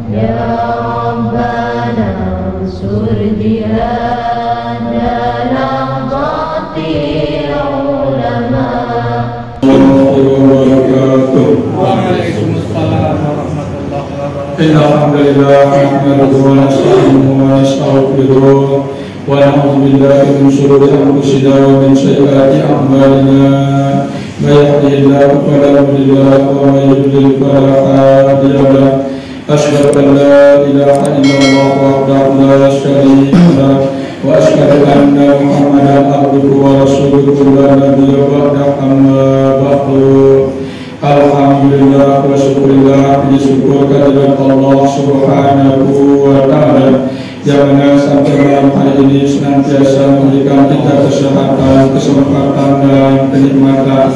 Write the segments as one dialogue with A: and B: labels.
A: Ya Rabbana ansur jihad dalam qatil ulama.
B: Waalaikumsalam warahmatullahi wabarakatuh.
C: Alhamdulillah, nahmaduhu wa nasta'inuhu wa nastaghfiruh wa na'udzu billahi min shururi anfusina wa min sayyiati a'malina. May yahdihillahu fala mudilla lahu wa may yudlil fala hadiya lahu. Asyhadu an la ilaha illallah wahdahu la syarika lahu wa asyhadu anna Muhammadan abduhu wa rasuluhu la nabiyya ba'dahu, amma ba'du. Alhamdulillah wa syukurillah, disyukur kehadirat Allah subhanahu wa ta'ala yang mana sampai malam hari ini senantiasa memberikan kita kesehatan, kesempatan dan kenikmatan,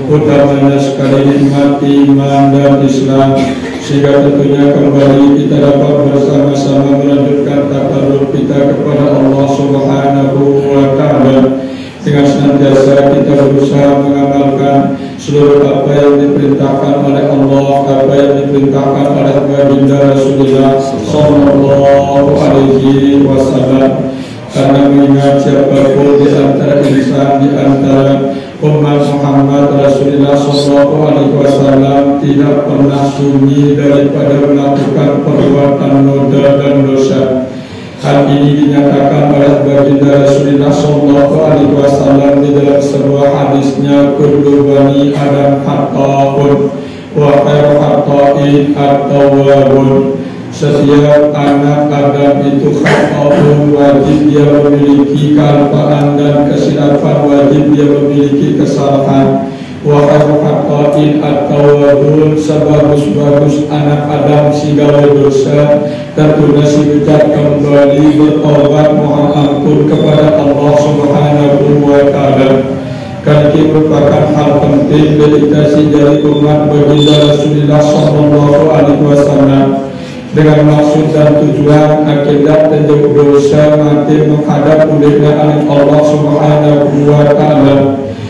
C: utamanya sekali nikmat iman dan Islam, sehingga tentunya kembali kita dapat bersama-sama melanjutkan takarruf kita kepada Allah subhanahu wa ta'ala dengan senantiasa kita berusaha mengamalkan seluruh apa yang diperintahkan oleh Allah, apa yang diperintahkan oleh baginda Rasulullah sallallahu alaihi wasallam. Karena mengingat siapapun di antara insan, di antara umat Muhammad Rasulullah sallallahu alaihi wasallam tidak pernah sunyi daripada melakukan perbuatan noda dan dosa. Hal ini dinyatakan oleh baginda Rasulullah sallallahu alaihi wasallam di dalam sebuah hadisnya, kullu bani Adam khata'un wa khairu khata'in at-tawwabun. Setiap anak Adam itu khata'un, wajib dia memiliki kelupaan dan kesilapan, wajib dia memiliki kesalahan. Wa khairu khata'in at-tawwabun, sebagus-bagus anak Adam segala dosa tentunya si ucap kembali bertobat mohon ampun kepada Allah subhanahu wa ta'ala. Karena ini merupakan hal penting dedikasi dari umat baginda Rasulullah sallallahu alaihi wasallam dengan maksud dan tujuan akibat dan dosa mati menghadap mulia Allah subhanahu wa ta'ala.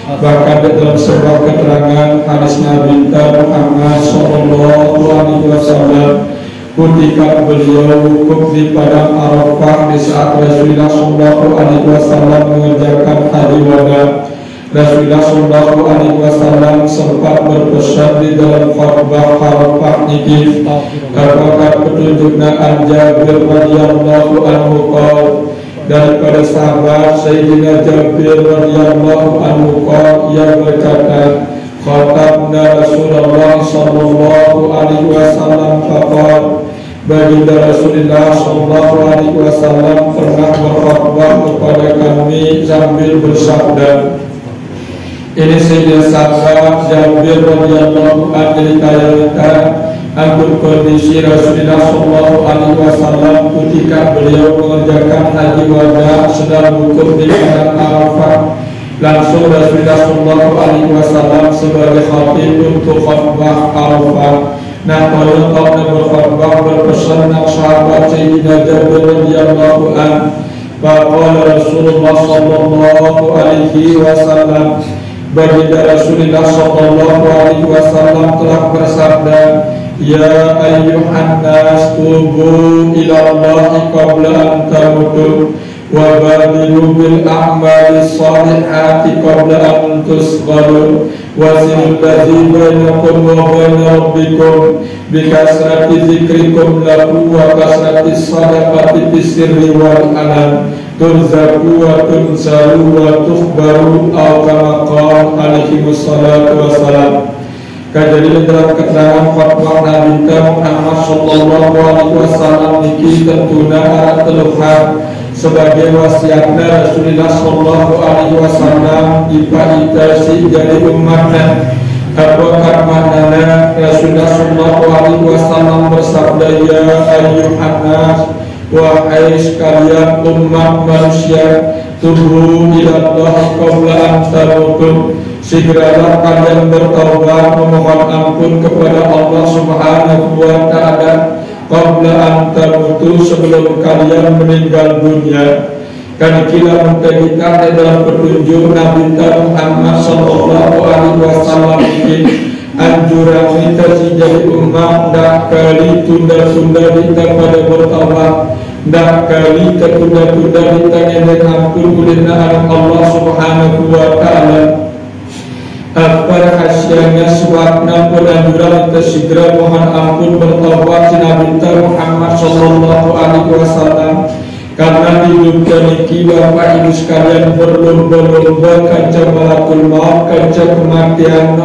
C: Bahkan dalam sebuah keterangan hadis Nabi Muhammad sallallahu alaihi wasallam, ketika beliau wukuf di padang Arafah di saat Rasulullah sallallahu alaihi wasallam mengerjakan haji wada, Rasulullah sallallahu alaihi wasallam sempat berpesan di dalam khutbah Arafah ini, apakah petunjuknya Jabir radhiyallahu anhu daripada sahabat Sayyidina Jabir radhiyallahu anhu yang berkata, khatabna Rasulullah sallallahu alaihi wasallam faqala, baginda Rasulullah sallallahu alaihi wasallam pernah berkhutbah kepada kami sambil bersabda. Ini Sayyidina sahabat Jabir radhiyallahu anhu dikatakan akan kondisi Rasulullah sallallahu alaihi wasallam ketika beliau mengerjakan haji wada sedang wukuf di padang Arafah. Langsung Rasulullah sallallahu alaihi wasallam sebagai khatib untuk khutbah Arafah. Nah, kalau kau berkhutbah berpesan nak sahabat Sayyidina Jabir radhiyallahu anhu, bahwa Rasulullah sallallahu alaihi wasallam, baginda Rasulullah sallallahu alaihi wasallam telah bersabda, ya ayyuhan nas tubu ila Allah qabla an tamutu wa badilu bil a'mali salihati qabla an tusghalu wasilul ladzi bainakum wa baina rabbikum bikasrati dzikrikum lahu wa kasrati sadaqati bisirri wal alan turzaku wa tunsaru wa tukhbaru aw kama qala alaihi wassalatu wassalam. Kejadian dalam keterangan khutbah Nabi Muhammad sallallahu alaihi wasallam niki tentunya arat teluhan sebagai wasiatnya Rasulullah sallallahu alaihi wasallam dipaitasi jadi umatnya. Apakah maknanya Rasulullah sallallahu alaihi wasallam bersabda, ya ayyuhan nas, wahai sekalian umat manusia, tubu ila Allah qabla an tamutu, segeralah kalian bertaubat memohon ampun kepada Allah subhanahu wa ta'ala qabla an tamutu, sebelum kalian meninggal dunia. Karena kita mentegikan dalam petunjuk Nabi Muhammad sallallahu alaihi wasallam ini anjuran kita si jadi umat dak kali tunda-tunda kita pada bertaubat, dak kali tertunda-tunda kita ngendek ampun kulina Allah Subhanahu wa ta'ala. Pada khasiatnya suatna penanjuran kita segera mohon ampun bertaubat si Nabi Muhammad sallallahu alaihi wasallam. Karena hidup niki Bapak Ibu sekalian berlomba-lomba kaca malakul maut, kaca kematian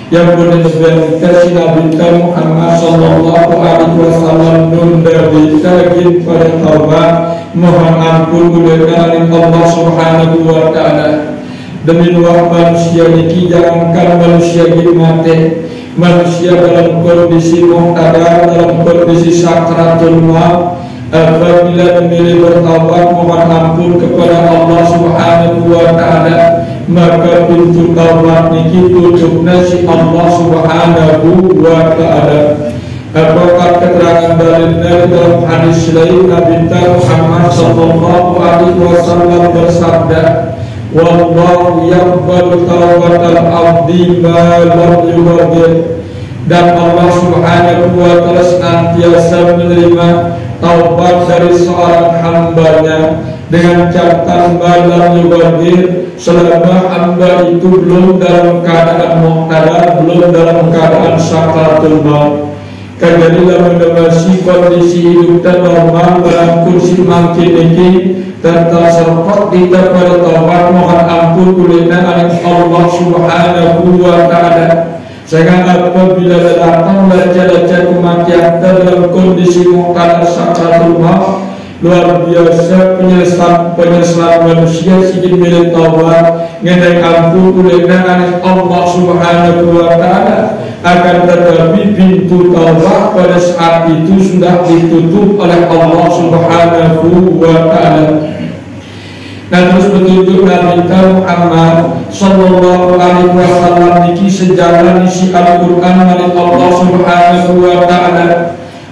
C: yang benar-benar si Nabi Muhammad sallallahu alaihi wasallam nunda ditagih pada taubat mohon ampun kepada Allah Subhanahu wa ta'ala. Demi luar manusia niki jangankan manusia mati, manusia dalam kondisi muhtadar, dalam kondisi sakratul maut, apabila memilih bertaubat mohon ampun kepada Allah Subhanahu wa ta'ala, maka pintu taubat niki tutupna si Allah Subhanahu wa ta'ala. Apakah keterangan dalilnya dalam hadis lain Nabi Muhammad sallallahu alaihi wasallam bersabda, wallahu yaqbalu taubatal abdi ma lam yughadir, dan Allah Subhanahu wa ta'ala senantiasa menerima taubat dari seorang hambanya dengan catatan malam yughadir, selama hamba itu belum dalam keadaan muqtada, belum dalam keadaan sakratul maut. Kejadian masih kondisi hidup dan normal dalam kursi makin ini dan terserpat kita pada taubat mohon ampun kulina Allah Subhanahu wa ta'ala. Sehingga apabila datang baca-baca kematian dalam kondisi muqtada sakratul maut, luar biasa penyesalan manusia sikit milik taubat ngendek ampun kulina Allah Subhanahu wa ta'ala. Akan tetapi pintu taubat pada saat itu sudah ditutup oleh Allah Subhanahu wa ta'ala. Nah terus petunjuk Nabi Muhammad sallallahu alaihi wasallam niki sejalan isi Al-Qur'an milik Allah Subhanahu wa ta'ala.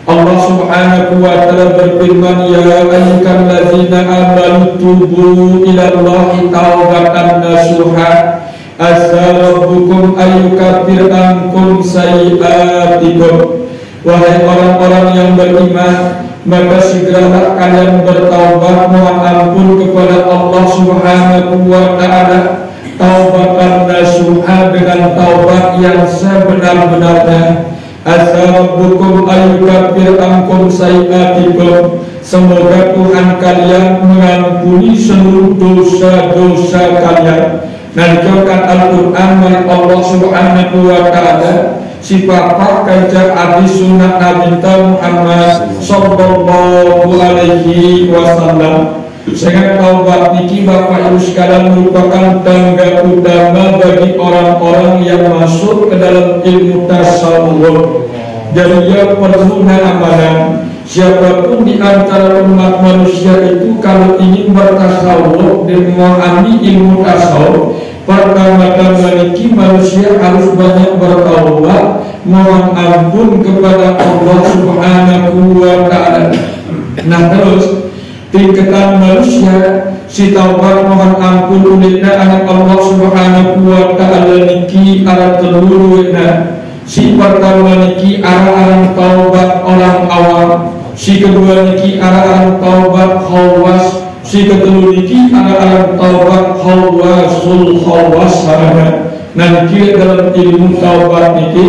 C: Allah Subhanahu wa ta'ala berfirman, ya ayyuhallazina amanu tubu ilallahi taubatan nasuha asa rabbukum ayyukaffir ankum sayyi'atikum. Wahai orang-orang yang beriman, maka segeralah kalian bertaubat mohon ampun kepada Allah Subhanahu wa ta'ala, taubatan nasuha dengan taubat yang sebenar-benarnya. Asa rabbukum ayyukaffir ankum sayyi'atikum, semoga Tuhan kalian mengampuni seluruh dosa-dosa kalian. Nantikan Al-Quran milik Allah Subhanahu wa ta'ala sifat kaca hadis sunnah Nabi Muhammad sallallahu alaihi wasallam. Sehingga taubat niki Bapak Ibu sekalian merupakan tangga utama bagi orang-orang yang masuk ke dalam ilmu tasawuf. Jadi yang perlu amalan siapapun di antara umat manusia itu kalau ingin bertasawuf dan memahami ilmu tasawuf, pertama-tama niki manusia harus banyak bertaubat mohon ampun kepada Allah Subhanahu wa ta'ala. Nah terus tingkatan manusia si taubat mohon ampun ulina anak Allah Subhanahu wa ta'ala niki arah teluruna. Si pertama niki arah taubat orang awam, si kedua niki arah taubat khawas, si kedua niki arah taubat khawasul khawasana. Nanti dalam ilmu taubat niki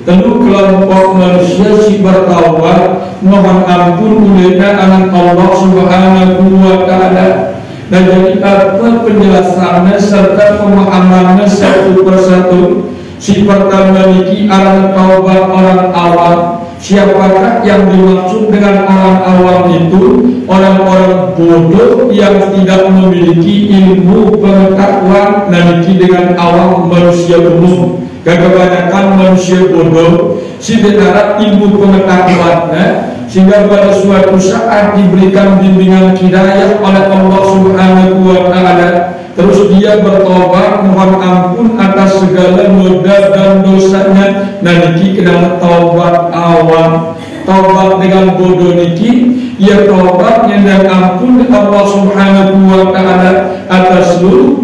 C: tentu kelompok manusia si bertaubat mohon ampun ulina anak Allah Subhanahu wa ta'ala. Dan jadi apa penjelasannya serta pemahamannya satu persatu. Si pertama niki arah taubat orang awam. Siapakah yang dimaksud dengan orang awam itu? Orang-orang bodoh yang tidak memiliki ilmu pengetahuan. Nanti dengan awam manusia umum. Kebanyakan manusia bodoh si dengar ilmu pengetahuannya, sehingga pada suatu saat diberikan bimbingan hidayah oleh Allah Subhanahu wa ta'ala, terus dia bertobat mohon ampun atas segala noda dan dosanya. Nanti kena taubat awam. taubat dengan bodoh niki ya taubat yang ampun Allah Subhanahu wa taala atas seluruh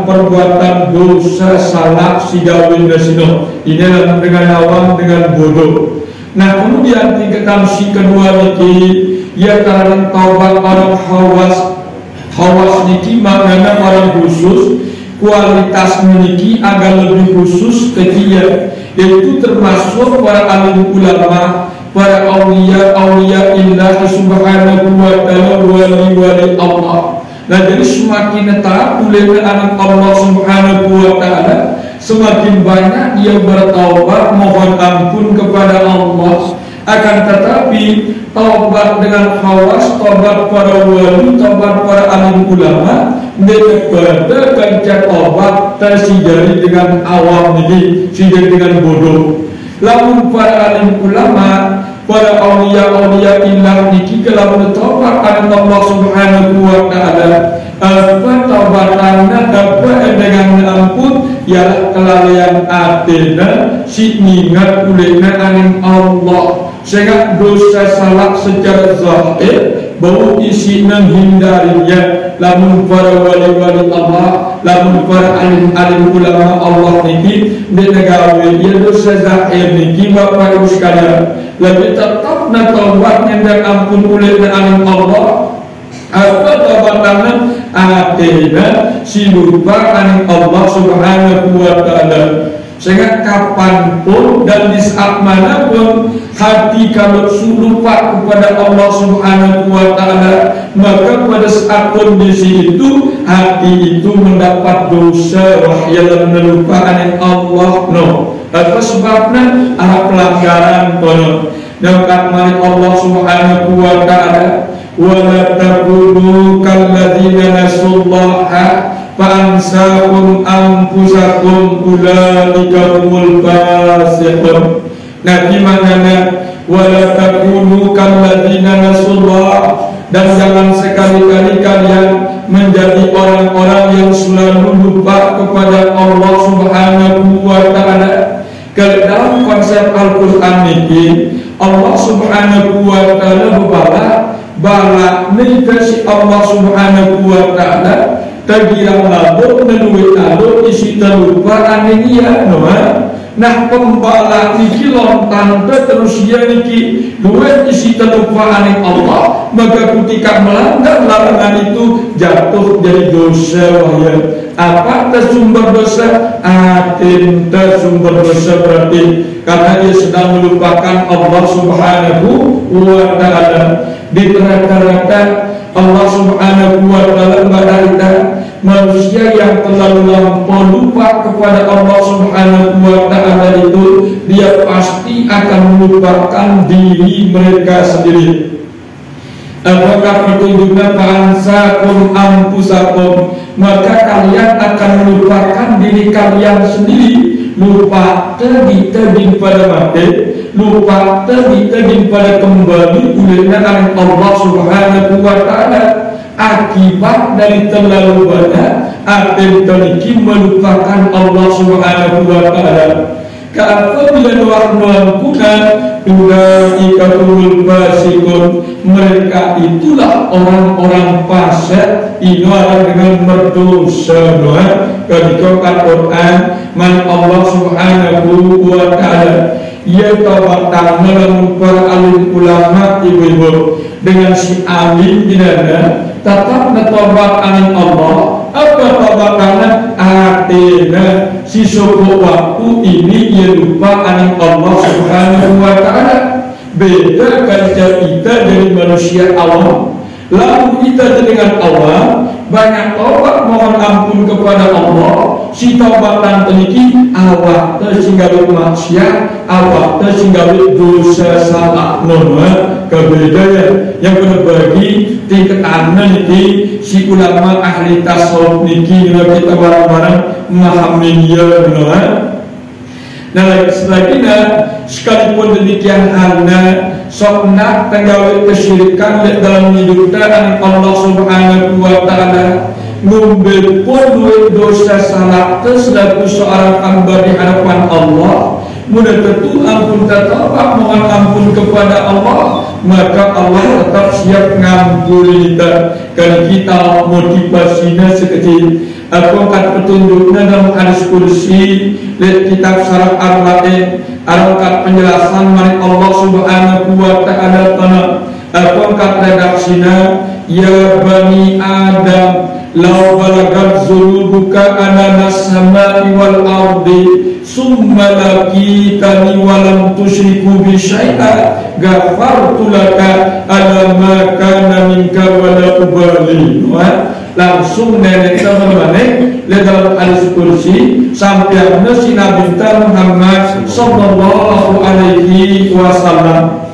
C: perbuatan dosa salah sigawin dasino. Ini adalah dengan awam dengan bodoh. Nah kemudian tingkatan si kedua niki ya karena taubat orang hawas niki maknanya orang khusus kualitas niki agak lebih khusus ketia, yaitu termasuk para alim ulama, para awliya illah subhanahu wa ta'ala, wali Allah. Nah jadi semakin taat oleh anak Allah subhanahu wa ta'ala, semakin banyak dia bertaubat mohon ampun kepada Allah. Akan tetapi taubat dengan khawas, taubat para wali, taubat para alim ulama daripada kerja taubat tersidari dengan awam ini, sidari dengan bodoh. Lalu para alim ulama, para awliya illah niki kalau bertaubat kepada Allah Subhanahu wa taala, apa taubatannya dapat dengan ampun ialah kelalaian atena si ingat ulena aning Allah, sehingga dosa salah secara zahir bau isi menghindarinya. Lamun para wali-wali Allah, lamun para alim ulama Allah niki negawe dia dosa zahir niki Bapak Ibu sekalian, lebih tetap na taubatnya dan ampun oleh alim Allah. Apa taubatannya atena si lupa aning Allah Subhanahu wa taala. Sehingga kapanpun dan di saat manapun hati kalau lupa kepada Allah Subhanahu wa ta'ala, maka pada saat kondisi itu hati itu mendapat dosa wahyalan melupakan Allah. Apa sebabnya? Pelanggaran kono. Dan mari Allah Subhanahu wa ta'ala, wa la takunu kalladzina nasullaha fa'ansahum anfusakum ulaika humul fasiqun. Nah gimana wala takunu kalladzina nasullah, dan jangan sekali-kali kalian menjadi orang-orang yang selalu lupa kepada Allah Subhanahu wa ta'ala. Kalau dalam konsep Al-Quran ini Allah Subhanahu wa ta'ala bala nikasi Allah Subhanahu wa ta'ala tergiang lalu menuwi lalu isi terlupa anehnya nah pembala niki lontan terus ya niki dua isi terlupa aneh Allah, maka ketika melanggar larangan itu jatuh jadi dosa wahya. Apa tersumber dosa? Atin tersumber dosa berarti karena dia sedang melupakan Allah Subhanahu wa ta'ala. Di rata-rata Allah Subhanahu wa ta'ala berkata manusia yang terlalu lampau lupa kepada Allah Subhanahu wa ta'ala itu dia pasti akan melupakan diri mereka sendiri. Apakah petunjuknya fa'ansakum anfusakum, maka kalian akan melupakan diri kalian sendiri. Lupa tergin pada mati, lupa tergin pada kembali ulena Allah Subhanahu wa ta'ala. Akibat dari terlalu banyak atem teriki melupakan Allah Subhanahu wa ta'ala. Apabila melakukan ulaika humul fasiqun, mereka itulah orang-orang fasik, ini orang dengan berdosa. Ketika Al-Quran man Allah Subhanahu wa ta'ala ia tawatan melalui para alim ulama ibu-ibu dengan si alim dinana tetap netobat aning Allah. Apa tobatannya? Atena si suku waktu ini ia lupa aning Allah Subhanahu wa ta'ala. Beda kerja kita dari manusia awam. Lalu kita dengan Allah banyak taubat mohon ampun kepada Allah. Si taubatan teniki awak tersinggawi maksiat, awak tersinggawi dosa salah nona kebedaan yang berbagi tingkatan niki si ulama ahli tasawuf niki kita barang-barang memahami ya nona. Nah selanjutnya sekalipun demikian halnya soknak tenggawi kesyirikan dalam hidup dan Allah Subhanahu wa ta'ala ngumpul pun duit dosa salah terselaku seorang hamba di hadapan Allah mudah tentu ampun tertolak mohon ampun kepada Allah, maka Allah tetap siap ngampuni kita. Kalau kita motivasinya sekecil aku akan petunjuknya dalam hadis kursi lihat kitab Syarah Ar-Lain angkat penjelasan mari Allah subhanahu wa ta'ala aku angkat redaksinya ya bani Adam law balagat zunubuka ananas samai wal ardi summa lakitani walam tusyriku bi syai'a ghafartu laka ala ma kana minka wala ubali. Langsung nenek teman-teman lihat dalam hadis kursi sampai si Nabi Muhammad sallallahu alaihi wasallam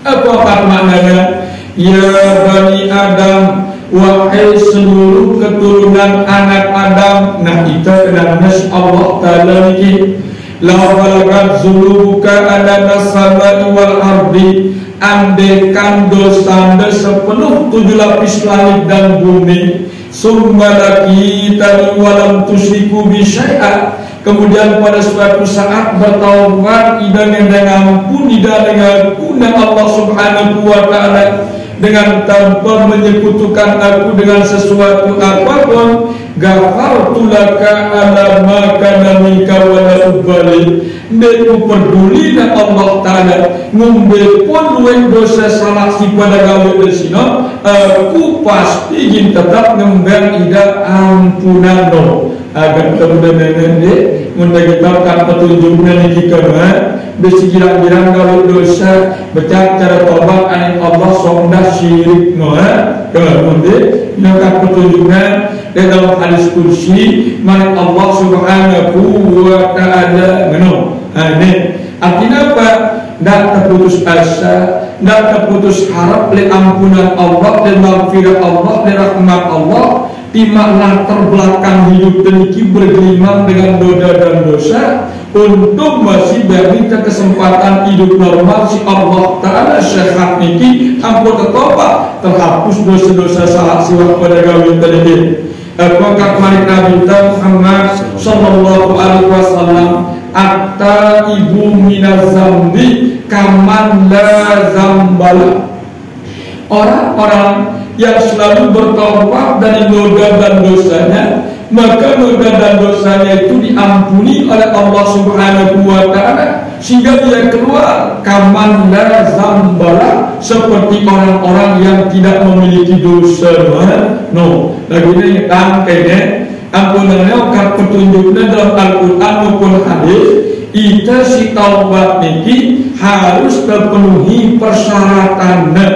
C: apa maknanya ya bani Adam wahai seluruh keturunan anak Adam. Nah itu kenapa Allah Ta'ala ini la balagat zunubuka ala samai wal ardi andekan dosa anda sepenuh 7 lapis langit dan bumi summa lakitani walam tusyriku bi syai'a kemudian pada suatu saat bertaubat dengan ampun dengan guna Allah subhanahu wa ta'ala dengan tanpa menyekutukan aku dengan sesuatu apapun ghafartu laka ala ma kana minka wala ubali. Aku peduli dan Allah Ta'ala ngumbe pun luwih dosa salah si pada gawe desino aku pasti ingin tetap ngembang ida ampunan no agar kemudian ini mudah kita kan petunjuknya ini kena besi girang-girang gawe dosa becak cara tobat aning Allah sondah syirik no kemudian nyangka petunjuknya di dalam hadis kursi mari Allah subhanahu wa ta'ala ngeno. Ini artinya apa? Tidak terputus asa, tidak terputus harap oleh ampunan Allah dan maghfirah Allah dan rahmat Allah di makna terbelakang hidup demikian bergelimang dengan dosa dan dosa untuk masih beri kesempatan hidup normal si Allah Ta'ala sehat niki ampun tertobat terhapus dosa-dosa salah siwak pada gawe tadi. Maka mari Nabi Muhammad sallallahu alaihi wasallam atta ibu minaz zambi kaman la zambala. Orang-orang yang selalu bertaubat dari noda dan dosanya, maka noda dan dosanya itu diampuni oleh Allah subhanahu wa ta'ala sehingga dia keluar kaman la zambala seperti orang-orang yang tidak memiliki dosa. No, lagi ini tangkainya ampunannya kan petunjuknya dalam Al-Quran maupun hadis itu si taubat niki harus terpenuhi persyaratannya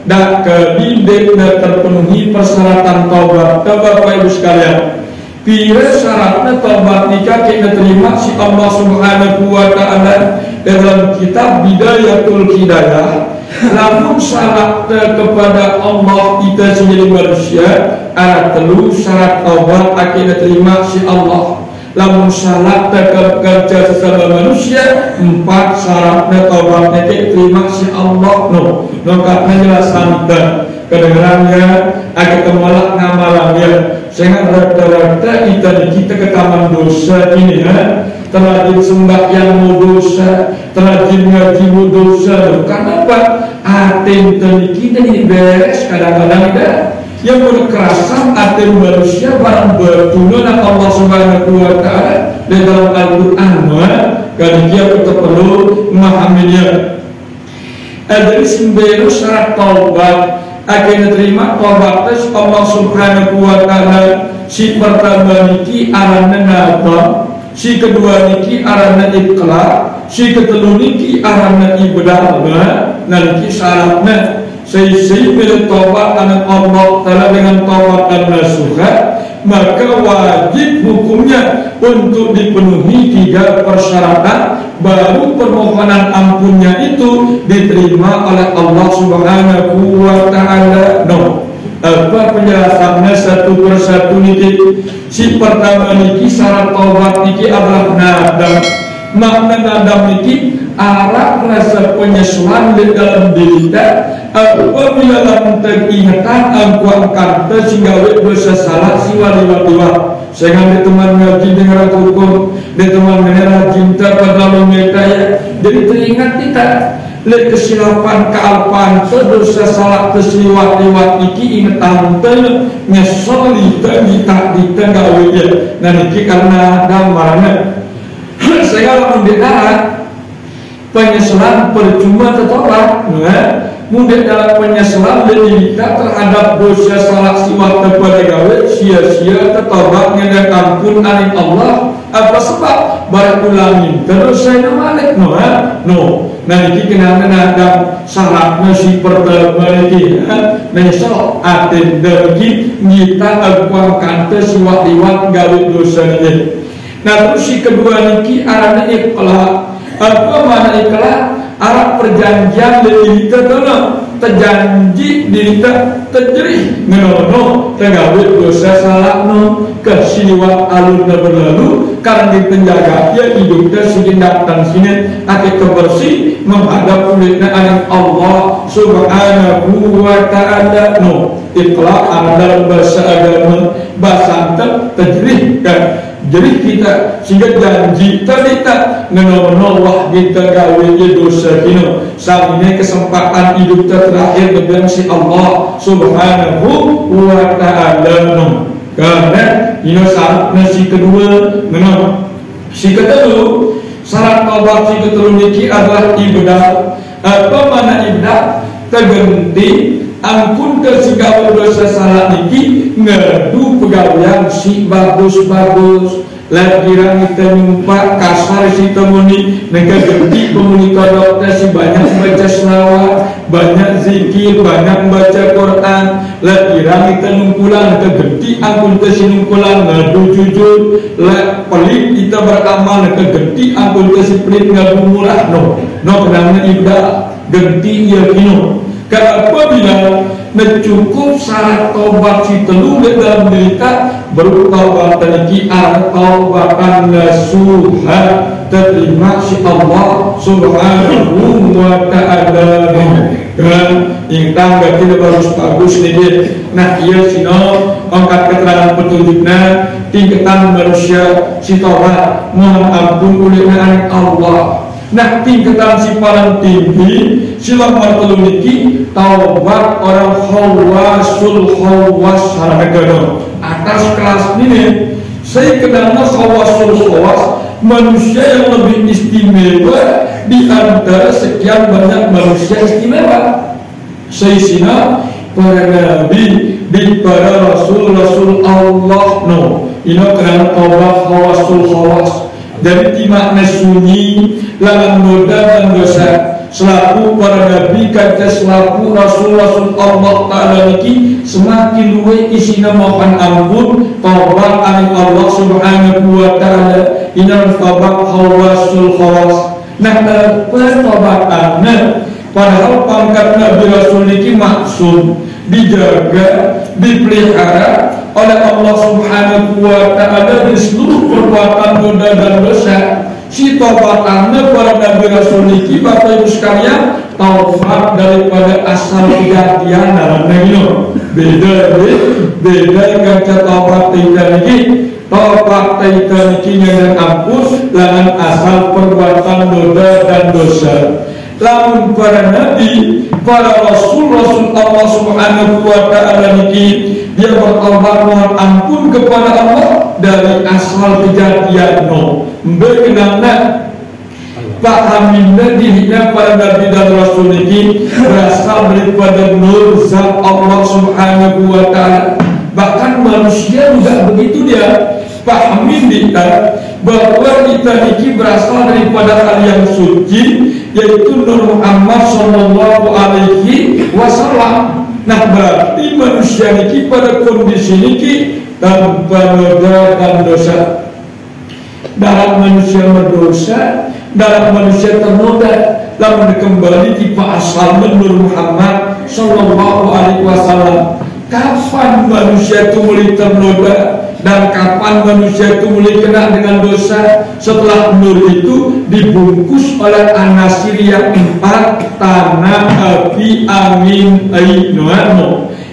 C: dan kedindeknya terpenuhi persyaratan taubat. Bapak Ibu sekalian, bila syaratnya taubat nikah kita terima si Allah subhanahu wa ta'ala dalam kitab Bidayatul Hidayah. Namun syarat kepada Allah kita sendiri manusia ada telu syarat taubat akhirnya terima si Allah. Namun syarat kerja sesama manusia 4 syaratnya taubatnya terima si Allah. No, karena jelasan dan kedengarannya akan kemalak ngamalangnya sehingga rata-rata kita ke taman dosa ini terlajin sembahyang mau dosa, terlajin ngaji mau dosa. Karena apa? Aten kita ini beres kadang-kadang tidak. Yang berkerasan aten manusia barang bertunan Allah subhanahu wa ta'ala di dalam Al-Quran. Karena dia perlu memahaminya. Dari 9 syarat taubat akan terima taubat Allah subhanahu wa ta'ala. Si pertama niki aranna napa, si kedua niki aranna ikhlas, si ketelu niki aranna ibadah. Nanti syaratnya saya bertobat anak Allah Ta'ala dengan taubat dan nasuha, maka wajib hukumnya untuk dipenuhi 3 persyaratan baru permohonan ampunnya itu diterima oleh Allah Subhanahu wa ta'ala. No. Apa penjelasannya satu persatu niki? Si pertama niki syarat taubat niki adalah nadam. Makna nadam niki arah rasa penyesalan di dalam diri kita apabila dalam teringatan angkuan kata sehingga dosa salah siwa Saya ngambil teman ngaji dengan hukum, dia teman dengan cinta pada meminta ya. Jadi teringat kita lihat kesilapan kealpan dosa salah keseliwat-liwat iki ingetan ten nyesel kita gawe ya. Nah niki karena gambarnya saya kalau mendengar penyesalan percuma tertolak, mudah dalam penyesalan kita terhadap dosa salah siwat kepada gawe sia-sia tertobatnya dan ampun aning Allah. Apa sebab baru ulangin terus saya malik nah ini kenapa ada syaratnya si pertama ini menyesal aten dagi kita akuangkan siwat-liwat gawe dosanya. Nah terus si kedua niki arahnya ikhlas. Apa mana ikhlas? Arah perjanjian dari kita terjanji diri kita terjerih ngenono tegawe dosa salah kesiliwat alun berlalu karena dipenjaga ya hidupnya sini datang sini akhir kebersih menghadap kulitnya anak Allah subhanahu wa ta'ala ikhlas dalam bahasa agama bahasa terjerih kan. Jadi kita sehingga janji tadi tak ngenono kita gawe dosa kino sampai kesempatan hidup terakhir dengan si Allah subhanahu wa ta'ala karena ini syaratnya si kedua si kedua syarat taubat si kedua niki adalah ibadah. Apa mana ibadah? Terganti ampun kesigau dosa salah niki ngadu pegawaian si bagus-bagus lagi kita numpak kasar si temuni negara gede komunitas si banyak baca selawat banyak zikir banyak baca Quran lagi kita numpulan ke gede ampun kesinumpulan ngadu jujur pelit kita beramal ke gede ampun kesipelit ngadu murah kenapa ibadah gede ya kino. Karena apabila mencukup syarat taubat si telu dalam berita bertaubat tadi taubatan nasuha terima si Allah subhanahu wa ta'ala dan yang tangga tidak bagus nih. Nah iya sino angkat keterangan petunjuknya tingkatan manusia si taubat mohon ampun oleh anak Allah. Nah tingkatan si paling tinggi silang martelu niki taubat orang khawas haragana atas kelas ini saya kenalnya khawas manusia yang lebih istimewa di antara sekian banyak manusia istimewa. Saya sina para nabi di para rasul Allah ini kenal taubat khawas dari timak sunyi lalang noda dan dosa selaku para nabi kata selaku rasul Allah ta'ala niki semakin luwe isina mohon ampun taubat aning Allah subhanahu wa ta'ala inal taubat khawas. Nah pertobatannya padahal pangkat nabi rasul niki maksum dijaga dipelihara oleh Allah subhanahu wa ta'ala di seluruh perbuatan dosa dan dosa. Si taubatannya para nabi rasul niki Bapak Ibu sekalian taubat daripada asal kejadian dalam negeri beda kaca taubat kita niki taubat kita niki yang ampun dengan asal perbuatan dosa dan dosa. Lamun para nabi, para rasul Allah subhanahu wa ta'ala niki dia bertaubat mohon ampun kepada Allah dari asal kejadian berkenaan pahaminnya dirinya para nabi dan rasul niki berasal daripada nur zat Allah subhanahu wa ta'ala. Bahkan manusia juga begitu dia pahamin kita bahwa kita niki berasal daripada hal yang suci yaitu Nur Muhammad sallallahu alaihi wasallam. Nah berarti manusia niki pada kondisi niki tanpa noda dan dosa. Dalam manusia berdosa, dalam manusia ternoda, lalu kembali tipe asal Nur Muhammad sallallahu alaihi wasallam. Kapan manusia itu mulai ternoda dan kapan manusia itu mulai kena dengan dosa? Setelah nur itu dibungkus oleh anasir yang 4 tanah, api, angin, air,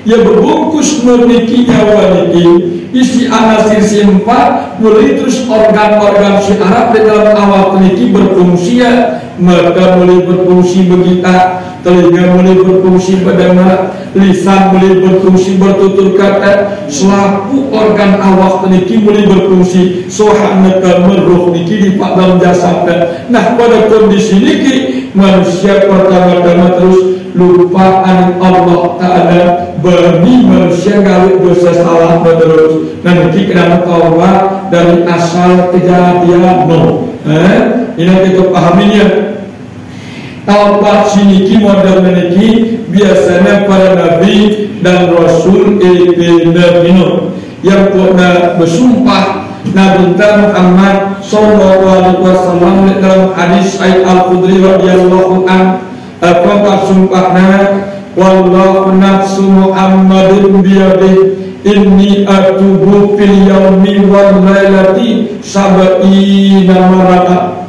C: ya berbungkus nur niki nyawa niki isi anasir simpat mulai terus organ-organ syaraf di dalam awal niki berfungsi ya, mata mulai berfungsi begitu, telinga mulai berfungsi mendengar, lisan mulai berfungsi bertutur kata, selaku organ awak niki mulai berfungsi, sohanaka meruh niki di dalam jasadnya. Nah pada kondisi niki manusia pertama-tama terus lupa anak Allah Ta'ala, bagi manusia gawe dosa salah terus. Nah niki kena taubat dari asal kejadian no. Ini kita pahaminya. Taubat siniki model niki biasanya para nabi dan rasul benar yang pernah bersumpah Nabi Muhammad sallallahu alaihi wasallam dalam hadis Sa'id Al-Khudri radhiyallahu an apa sumpahna wallahu nafsu Muhammadin biyadih inni atubu fil yaumi wal lailati sab'ina marata.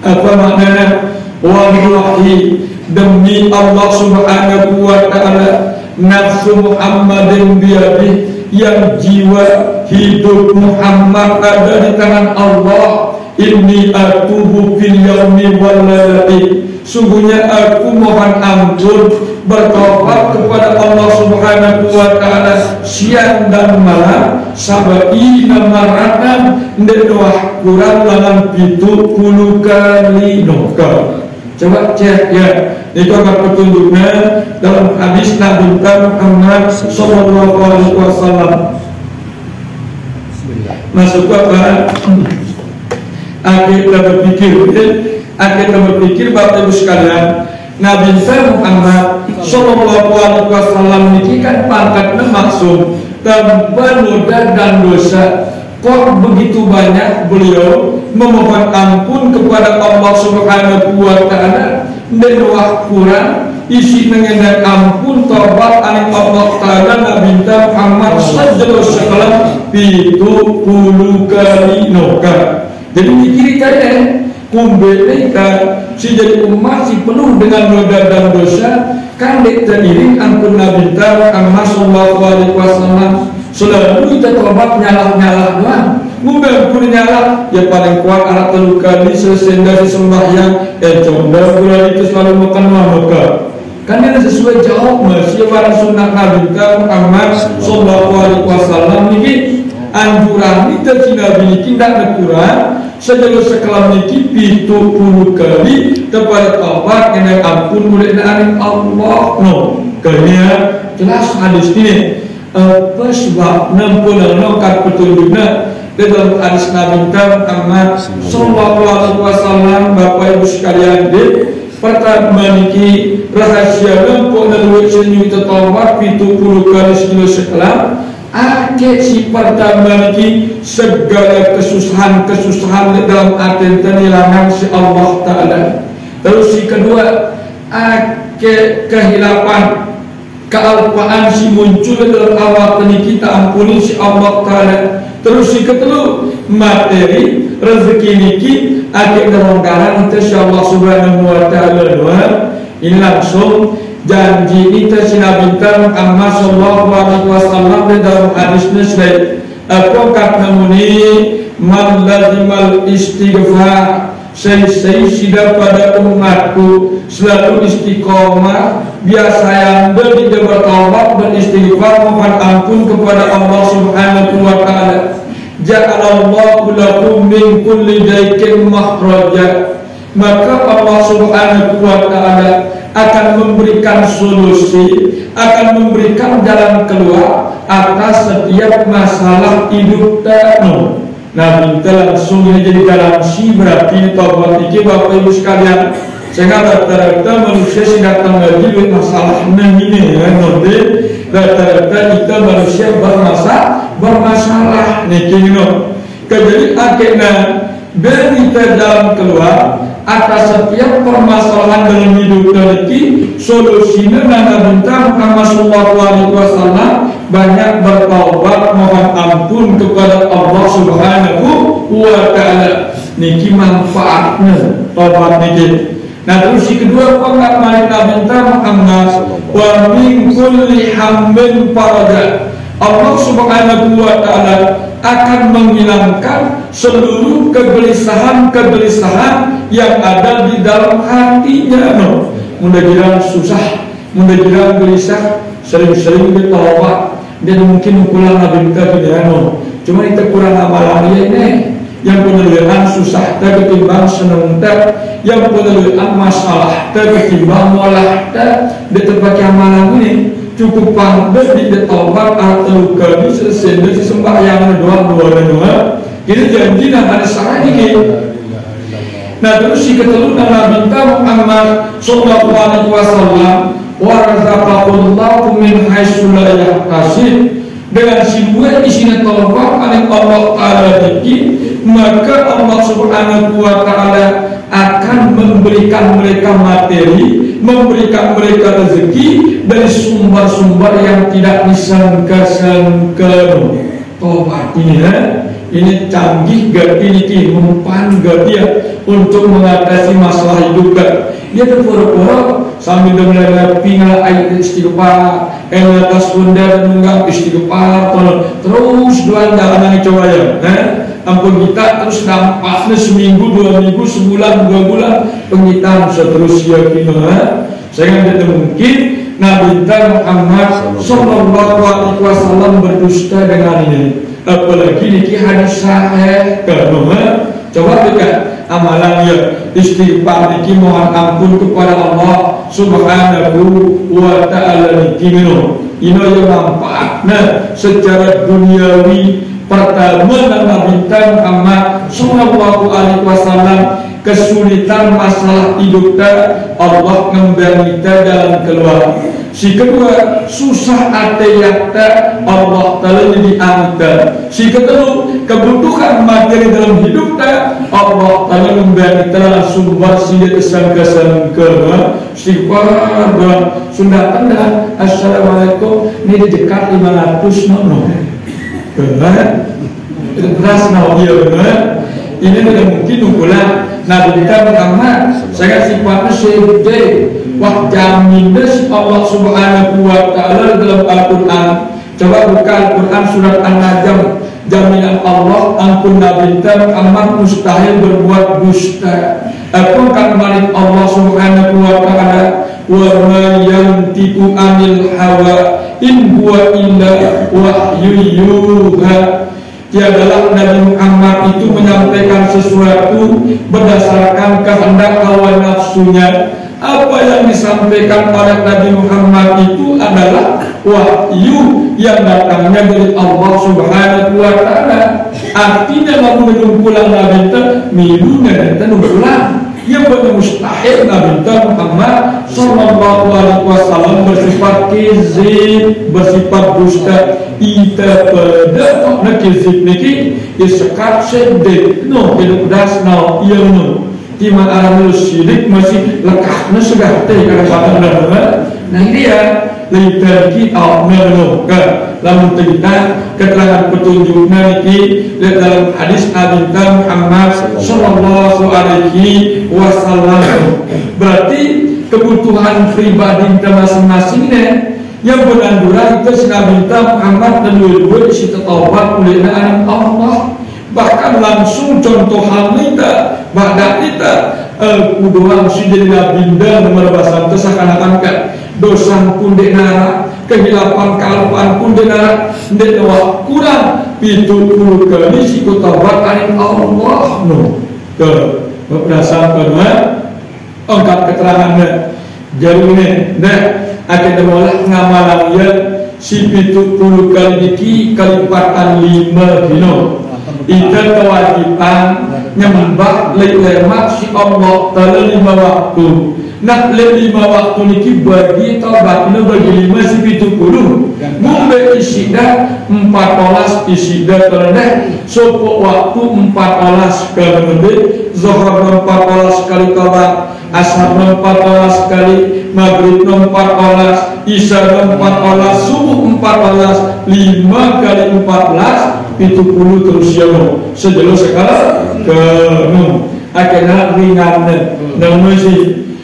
C: Apa maknanya? Wallahi demi Allah subhanahu wa ta'ala, nafsu Muhammadin biyadih, yang jiwa hidup Muhammad ada di tangan Allah. Inni atubu fil yaumi wal lailati, sungguhnya aku mohon ampun bertobat kepada Allah subhanahu wa ta'ala siang dan malam sab'ina maratan ndedoah kurang dalam 70 kali noka. Coba cek ya, itu akan petunjuknya dalam hadis Nabi Muhammad sallallahu alaihi wasallam. Masuk apa? Kita berpikir Bapak Ibu sekalian, Nabi Muhammad sallallahu alaihi wasallam ini kan pangkatnya maksum tanpa noda dan dosa. Kok begitu banyak beliau memohon ampun kepada Allah subhanahu wa ta'ala dan doa kurang isi mengenai ampun tobat anak Allah ta'ala Nabi Muhammad sallallahu alaihi wasallam 70 kali noka. Jadi mikir kaya kumbeleka si jadi umat si penuh dengan noda dan dosa kan dek teriring ampun Nabi Muhammad sallallahu alaihi wasallam. Selalu kita tobat nyalah-nyalah doang. Mungkin pun nyalah ya paling kuat alat telu kali selesai dari sembahyang coba bulan itu selalu makan maka kan dia sesuai jawab masih barang sunnah Nabi Muhammad sallallahu alaihi wasallam ini anjuran kita Nabi ini tidak kurang sejauh sekelam ini 70 kali kepada tobat yang ampun mulai dari Allah no kerana jelas hadis ini apa sebab 60 nokat petunjuknya dalam hadis Nabi Muhammad sallallahu alaihi wasallam. Bapak Ibu sekalian, pertama niki rahasia lempok dan duit senyum tertobat 70 kali sekilo sekelam. Akhir si pertama niki segala kesusahan dalam aten tenilangan si Allah Ta'ala. Terus si kedua akhir kehilapan kealpaan si muncul dalam awal tani kita ampuni si Allah Ta'ala. Terus si ketelu materi rezeki niki akhir kelonggaran kita si Allah Subhanahu wa Ta'ala ini langsung janji kita si Nabi Muhammad sallallahu alaihi wasallam dalam hadisnya selain apa kata muni man lazimal istighfar saya sudah pada umatku selalu istiqomah biasa yang beri bertaubat dan istighfar mohon ampun kepada Allah subhanahu wa ta'ala. Ja'alallahu lakum min kulli daikin makhraja, maka Allah subhanahu wa ta'ala akan memberikan solusi, akan memberikan jalan keluar atas setiap masalah hidup tanu. Nabi langsung jadi garansi berarti taubat ini Bapak Ibu sekalian. Sehingga rata-rata manusia sih datang lagi dengan masalah ini ya, nanti rata-rata kita manusia bermasalah nih kino. Jadi akhirnya berita jalan keluar atas setiap permasalahan dalam hidup ini. Solusinya Nabi Muhammad sallallahu alaihi wasallam banyak bertaubat mohon ampun kepada Allah subhanahu wa ta'ala. Niki manfaatnya taubat niki. Nah terus yang kedua pengakuan Nabi Muhammad wa min kulli hammin faraja, Allah Subhanahu wa ta'ala akan menghilangkan seluruh kegelisahan yang ada di dalam hatinya. Mudah-mudahan susah, mudah-mudahan gelisah, sering-sering ditolak dan mungkin pulang Nabi kita cuma itu kurang amalannya ini. Yang penyelidikan susah tak ketimbang seneng tak, yang penyelidikan masalah tak ketimbang molah tak. Di tempat amalan ini cukup pandai di taubat atau kami selesai dari sembahyang doa. Kita janji dan ada salah ini. Nah terus si ketelunan Nabi Muhammad sallallahu alaihi wasallam wa razaqallahu min haitsu la yahtasib. Dengan si dua isinya taubat oleh Allah Ta'ala ini, maka Allah Subhanahu wa Ta'ala akan memberikan mereka materi, memberikan mereka rezeki dari sumber-sumber yang tidak disangka-sangka. Taubat ini ini canggih gak ini mempan gak dia untuk mengatasi masalah hidup gak. Dia terpura-pura sambil dengar pingal air istighfar, atas bunda menunggak istighfar, terus dua jalanan coba ya. Ampun kita terus nampaknya seminggu, 2 minggu, sebulan, 2 bulan pengitaan seterusnya kita. Saya tidak mungkin Nabi Muhammad sallallahu alaihi wasallam berdusta dengan ini. Apalagi niki hadis sahih karena coba dekat amalan ya istighfar niki mohon ampun kepada Allah Subhanahu wa ta'ala niki mino ino yang manfaatnya secara duniawi. Pertama Nabi Muhammad sallallahu alaihi wasallam kesulitan masalah hidupnya Allah memberi dalam keluar. Si kedua susah ateyakta Allah Ta'ala diangkat. Si kedua kebutuhan materi dalam hidupnya Allah Ta'ala memberi sumber sehingga kesangka-sangka. Istighfar sudah tanda assalamualaikum ini dekat 500 nono. Benar? Itu beras no dia benar. Ini tidak mungkin ukuran Nabi Muhammad saya sifatnya sedih. Wah jamin des Allah Subhanahu wa ta'ala dalam Al-Quran. Coba buka Al-Quran surat An-Najm. Jaminan Allah ampun Nabi Muhammad mustahil berbuat dusta. Aku kan balik Allah Subhanahu wa ta'ala wa ma yantiqu anil hawa in huwa illa wahyun yuha. Tiadalah Nabi Muhammad itu menyampaikan sesuatu berdasarkan kehendak hawa nafsunya. Apa yang disampaikan oleh Nabi Muhammad itu adalah wahyu yang datangnya dari Allah Subhanahu wa ta'ala. Artinya lalu menumpulan Nabi milunya dan menumpulan yang benar mustahil Nabi Muhammad sallallahu alaihi wasallam bersifat kizib, bersifat dusta. Ita pada nak kizib niki isekat sedek no hidup das no iya no di mana alam syirik masih lekahnya sudah teh kadang-kadang benar. Nah ini ya lebar kita menurut lamun kita keterangan petunjuknya niki dalam hadis Nabi Muhammad sallallahu alaihi wasallam. Berarti kebutuhan pribadi kita masing-masingnya yang berandura itu Nabi Muhammad dan dua-dua isi taubat muliaan Allah. Bahkan langsung contoh hal kita badak kita kuduang sudah nabinda nomor bahasa itu seakan-akan dosa pun denara kehilapan kalpan pun denara denara kurang 70 kali si taubat anin Allah no ke berdasarkan angkat keterangannya jarumnya nah akan molah ngamalan ya si 70 kali diki kalipatan 5 dino. Itu kewajiban nyembah lemak si Allah Ta'ala 5 waktu. Nah 5 waktu niki bagi taubatnya bagi 5 si 70. Mumbai isidah 14 isidah terendah. Sopo waktu 14 kali lebih. Zohor 14 kali taubat. Asar 14 kali. Maghrib 14. Isya 14. Subuh 14. 5 kali 14 70 terus ya sejelas sekarang ke akhirnya ringan namun si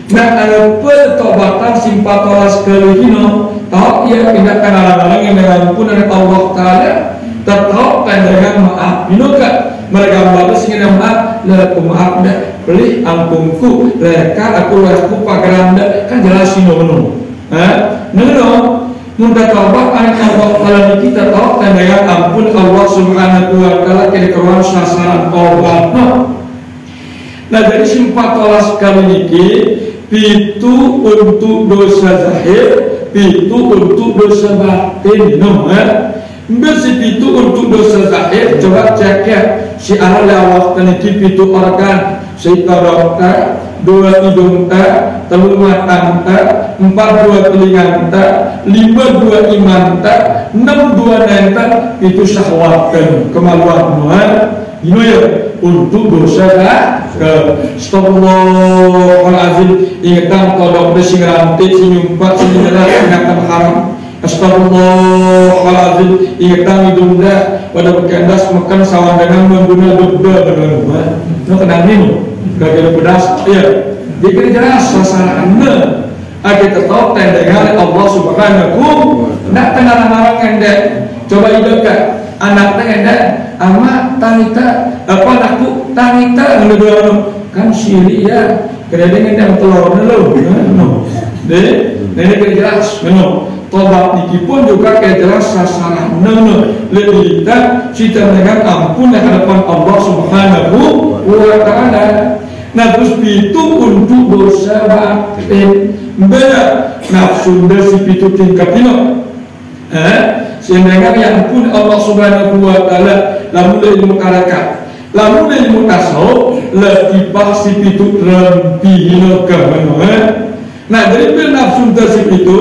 C: Nah ada pertobatan simpatolas kelihino tahu ia tidak kadang-kadang yang mengampun dari Allah Taala tetap dengan maaf kan mereka balas dengan maaf laku maaf dah beli ampunku mereka aku pagaranda kan jelasin nono nono mudah taubat anak Allah Taala kita tahu dengan ampun Allah Subhanahu Wa Taala kini keruan sasaran taubat nah dari simpatolas kali ini pitu untuk dosa zahir, pitu untuk dosa batin, Besi pitu untuk dosa zahir, coba cek ya. Si ahli waktu ini pitu organ, si dokter, 2 hidung ta, 3 mata ta, 4 2 telinga ta, 5 2 iman ta, 6 2 nenta, itu syahwat kemaluan Tuhan. Ini ya untuk dosa astagfirullahaladzim ingatkan kodok besi ngerantik sinyumpak sinyumpak ingatkan haram astagfirullahaladzim ingatkan hidung dah pada berkendas makan sawan dengan mengguna berbeda dengan rumah no kenal ini gak pedas ya dia jelas sasarannya kita tahu tendengan Allah Subhanahu nak kenal orang kendek coba hidupkan anak tengah ama tanita apa anakku tanita ngedua kan siri ya kadang-kadang yang telur dulu deh nenek jelas tobat niki pun juga jelas sasaran lebih kita cita dengan ampun di hadapan Allah Subhanahu Wa Taala. Nah terus itu untuk dosa batin beda nafsu si pitu tingkat ini sehingga yang pun Allah Subhanahu Wa Taala lamun ilmu tarakat lamun ilmu tasawuf letibah si pitu rempihin kemenuhan. Nah dari nafsu tasib itu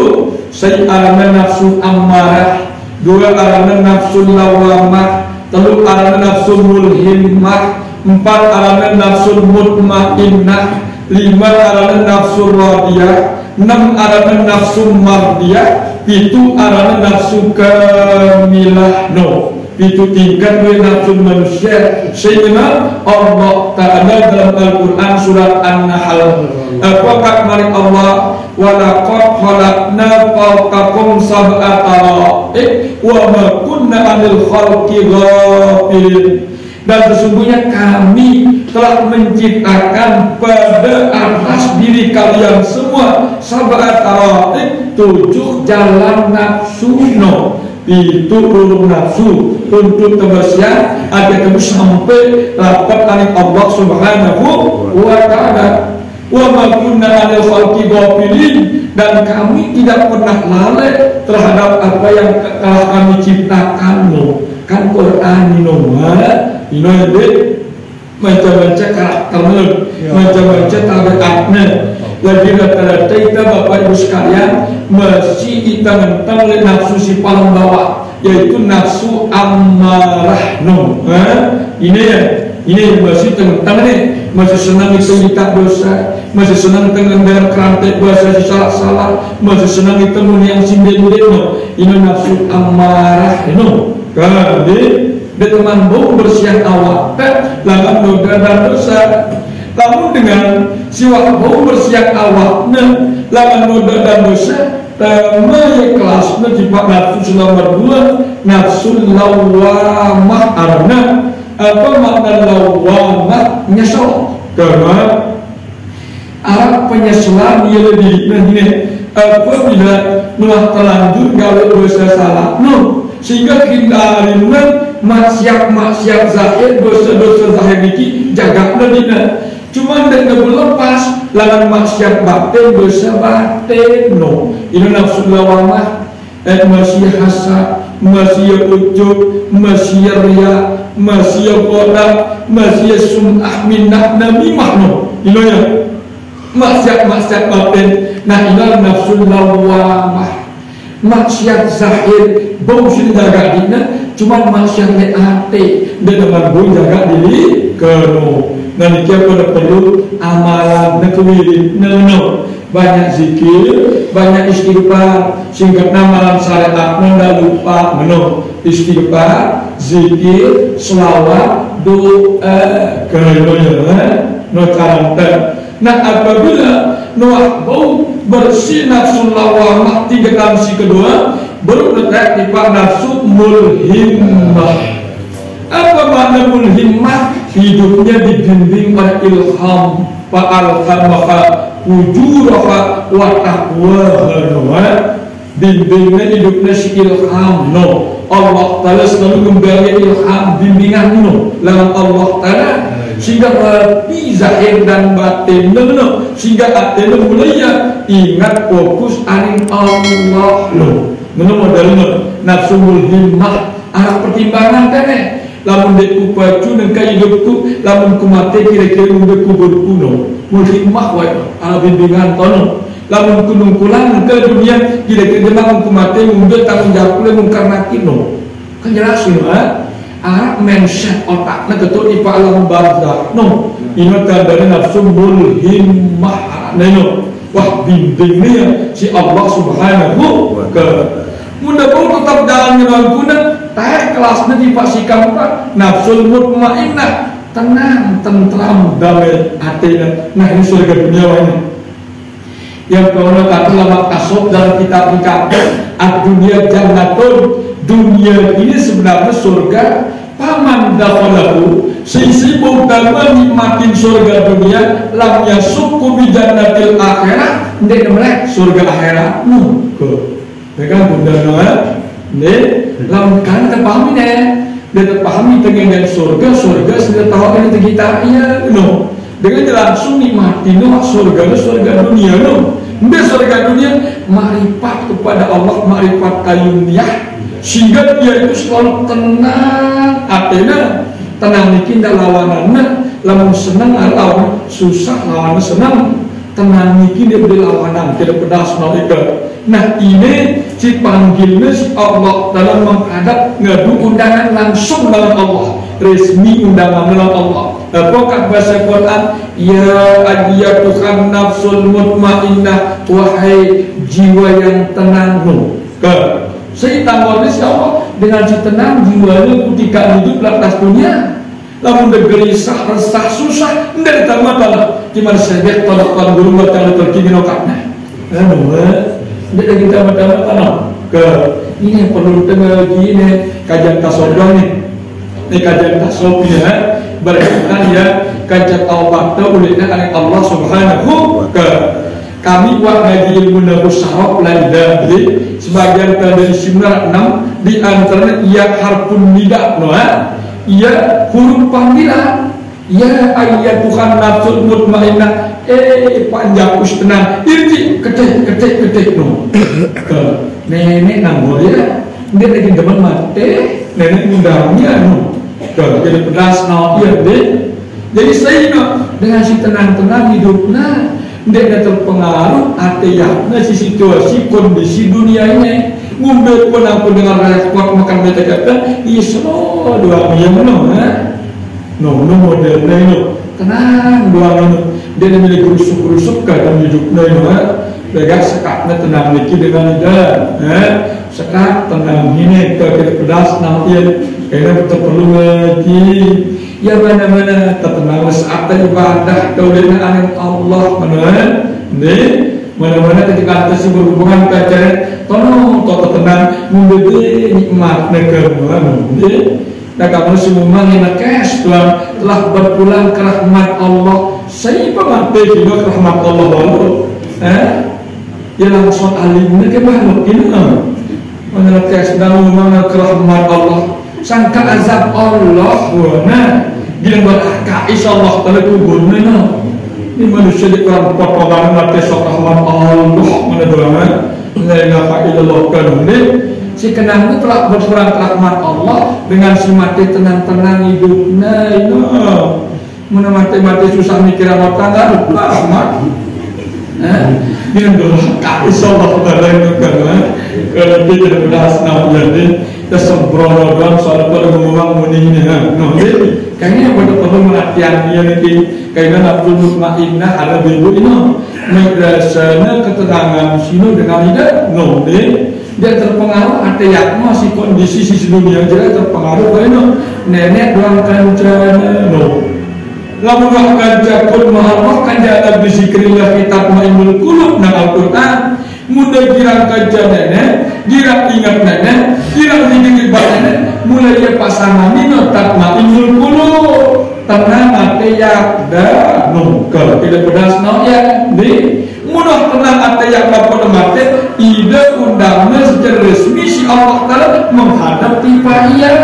C: saya alana nafsu amarah, 2 alana nafsu lawamah, 3 alana nafsu mulhimah, 4 alana nafsu mutmainnah, 5 alana nafsu radiyah, 6 alana nafsu mardiyah, 7 alana nafsu kamilah itu tingkat dua nafsu manusia sehingga Allah Ta'ala dalam Al-Quran surat An-Nahl apakah mari Allah walaqad khalaqna fawqakum sab'a tara'iq wa ma kunna 'anil khalqi ghafilin dan sesungguhnya kami telah menciptakan pada atas diri kalian semua sab'a tara'iq 7 jalan nafsu itu ulung nafsu untuk kebersihan agar kamu sampai dapat anik Allah Subhanahu Wa Taala. Wa ma kunna 'anil khalqi ghafilin dan kami tidak pernah lalai terhadap apa yang telah kami ciptakan kan Quran ini macam-macam karakternya macam-macam tabiatnya lagi rata-rata kita Bapak Ibu sekalian masih kita mentang nafsu si paling bawah yaitu nafsu amarah ini masih tentang nih masih senang itu kita dosa masih senang dengan kerantai bahasa si salah-salah masih senang itu yang sindir-sindir ini nafsu amarah kan di teman bau bersihan awak lawan noda dan dosa namun dengan siwak bau bersihan awaknya lawan noda dan dosa tema kelasnya jipak nafsu nomor 2 nafsu lawamah arna apa makna lawamah nyesel karena Arab penyesalan ia lebih apabila telah terlanjur gawe dosa salah sehingga kita harinan maksiat zahir dosa zahir ini jaga dina cuma dengan berlepas lawan maksiat batin dosa batin ini nafsu lawamah masih hasad masih ujub masih riya masih qada masih sum'ah minnah namimah ini ya maksiat batin nah ini nafsu lawamah maksiat zahir bau sudah jaga dina cuma maksiat hati dan dengan bau jaga diri keno nanti kita perlu amalan nekewiri banyak zikir banyak istighfar singkat amalan syariat nanda lupa istighfar zikir selawat doa keno caranta. Nah apabila Nuah bau bersih nafsu lawamah 3 kali si kedua baru letak di pak nafsu mulhimmah. Apa makna mulhimmah? Hidupnya dibimbing oleh ilham fa'alhamaha wujuraha wa taqwaha. Bimbingnya hidupnya si ilham no. Allah Ta'ala selalu memberi ilham bimbingan no dalam Allah Ta'ala sehingga hati zahir dan batin no. Sehingga hati mulai ingat fokus aning Allah no. Modalnya nafsu mulhimmah arah pertimbangan kan lamun deku baju dan hidupku lamun ku mati kira-kira ku berkuno mulhimmah wae arah bimbingan tono. Lamun kunung kulang ke dunia kira-kira lamun ku mati mundur tanggung jawab le mung karena kino kan jelas no arah mindset otakna ketuk di alam barzakh no ingat dari nafsu mulhimmah no wah bimbingnya si Allah Subhanahu wa ta'ala. Mudah pun tetap jalan kuna teh kelasnya dipastikan nafsul mutmainnah tenang, tentram, damai hatinya. Nah ini surga dunia ini. Yang kalau kata lama kasut dalam kitab ad-dunya jannatun, dunia ini sebenarnya surga. Paman dakhalahu sisi bukdama nikmatin surga dunia lam yasukku bi jannatil akhirah ndek melek surga akhirat mereka bunda nih lam kan terpahami dia terpahami dengan surga sudah tahu kan kita iya no dengan langsung nikmatin surga dunia no ndek surga dunia makrifat kepada Allah makrifat kayuniyah sehingga dia itu selalu tenang atena tenang niki ndak lawananna lamun seneng lawan susah lawan senang tenang niki dia berlawanan tidak pedas mereka. Nah ini si panggilnya si Allah dalam menghadap ngadu undangan langsung dalam Allah resmi undangan dalam Allah. Apakah bahasa Quran ya ayyatuhan nafsul mutmainnah wahai jiwa yang tenang ke saya tanggalnya siapa dengan si tenang jiwanya ketika hidup atas dunia lamun bergelisah resah susah tidak ditambah gimana saya lihat tolak guru batang terkini nokatnya tidak lagi tambah ke ini yang perlu teknologi ini kajian tasawuf ini kajian tasawuf ya berkaitan ya kajian taubat ulilnya oleh Allah Subhanahu ke kami wah ngaji ilmu nafsu saraf lain dari sebagian dari 96 di antaranya ia harfun nida ia huruf panggilan ya ayyatuhan nafsul mutmainnah panjang tenang irji ketik no nenek nanggur ya dia lagi demen mati nenek undangnya no jadi pedas no iya deh jadi saya dengan si tenang-tenang hidupnya dia terpengaruh artinya si situasi kondisi dunia ini ngumbe pun aku dengan respon makan beta kata iya semua dua yang no modelnya itu tenang dua dia memiliki rusuk-rusuk dalam hidupnya itu mereka sekatnya tenang lagi dengan dia sekat tenang ini kita pedas nanti karena kita perlu lagi ya mana-mana tenang saat ibadah kaulinya aning Allah mana-mana ketika kita sih berhubungan kaca tono tenang memberi nikmat negara nah kamu semua ini kes telah berpulang ke rahmat Allah saya pengerti juga ke rahmat Allah lalu ya langsung alimnya ke makhluk ini mana kes dan memang ke rahmat Allah sangka azab Allah gila berkah insyaAllah kalau kuburnya ini manusia di kurang potongan mati sok rahmat Allah mana doangan la ilaha illallah kanunnya si kenang itu telah berserang rahmat Allah dengan si mati tenang-tenang hidupnya mana mati-mati susah mikir apa tangga rahmat dengan doa insyaAllah kalau dia tidak berdas jadi kita sembrono doang soal kalau ngomong muni kayaknya perlu perhatian dia nanti kayaknya nafsul mutmainnah ada bibu ini madrasahnya ketenangan sini dengan tidak dia terpengaruh artinya masih kondisi sisi dunia jadi terpengaruh kayaknya nenek doang kancana lamun kanca pun maharwah kanca ada bizikrillah kitab maimul qulub nang Al-Qur'an mudah girang kanca nenek girang ingat nenek girang dikit nenek mulai ya pasangan ini tak maimul qulub tenang ate yakda nungkel tidak pedas no ya di mudah tenang ate yakda pada mate ide undangnya secara resmi si Allah Ta'ala menghadap tiba iya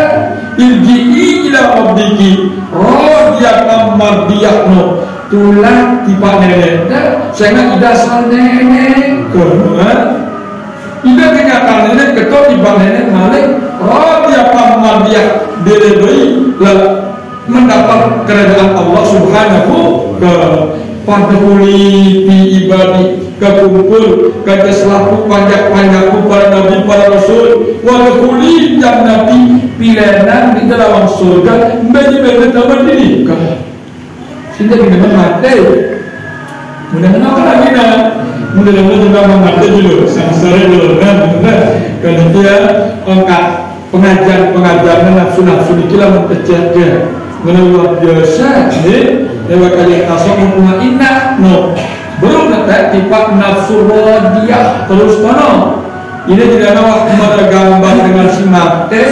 C: irji'i ila abdiki rodiyakam mardiyakno tulang tiba nenek sehingga ida sal nenek ida kenyataan nenek ketua tiba nenek malik rodiyakam mardiyak diredoi mendapat kerajaan Allah Subhanahu ke Fadhuli fi ibadi kekumpul kaca selaku panjak-panjakku para nabi para rasul wadhuli jannati pilenan di dalam surga bagi-bagi taman diri sehingga kita mati mudah-mudahan apa lagi nak mudah-mudahan juga mati dulu samsara dulu karena dia angkat pengajar nafsu-nafsu dikilah mempercayai menurut biasa lewat kali tasawuf mutmainnah no belum letak tipe nafsu radiyah terus kono ini tidak nawak kepada gambar dengan si mate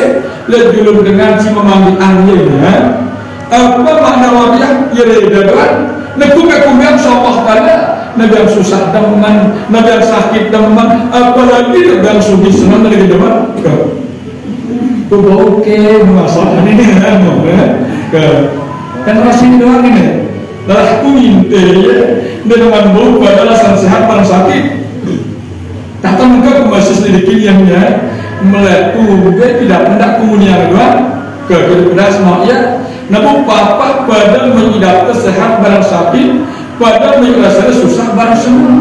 C: lejulur dengan si memanggil anjingnya apa makna radiyah ya redadan nekum-nekum sopah tanda nabi yang susah teman nabi yang sakit teman apalagi nabi yang sugi senang dari depan oke masalah ini kan masih doang ini dah aku minta ya dengan bau adalah sehat paling sakit tak tahu muka masih sedikit yang meletup tidak hendak komunian doang ke pedas mau ya namun papa pada mengidap sehat barang sakit pada menjelaskan susah barang semua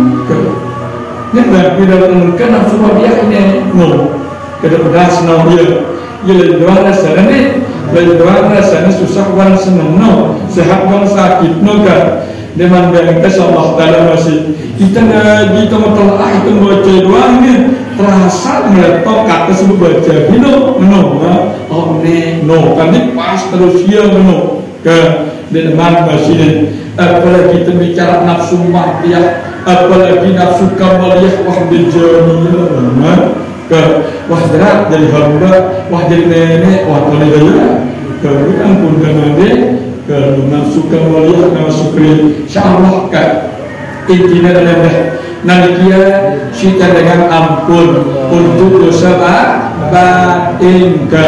C: ini tidak mungkin nafsu dia ini no ke pedas mau ya jadi doang rasanya nih doang rasanya susah barang seneng no sehat barang sakit no kan dengan bengkes Allah Ta'ala masih kita ngaji telah itu baca doang nih terasa meletok kata sebut baca no oh nih no kan ini pas terus ya no ke dengan masih apalagi kita bicara nafsu mahdiyah apalagi nafsu kamaliyah wahdi jamiyah ke wah berat jadi hamba wah jadi nenek wah boleh gaya ke ampun ke nenek ke nafsu kamaliyah nafsu kri insyaallah ke intinya adalah nalikia kita dengan ampun untuk dosa batin ke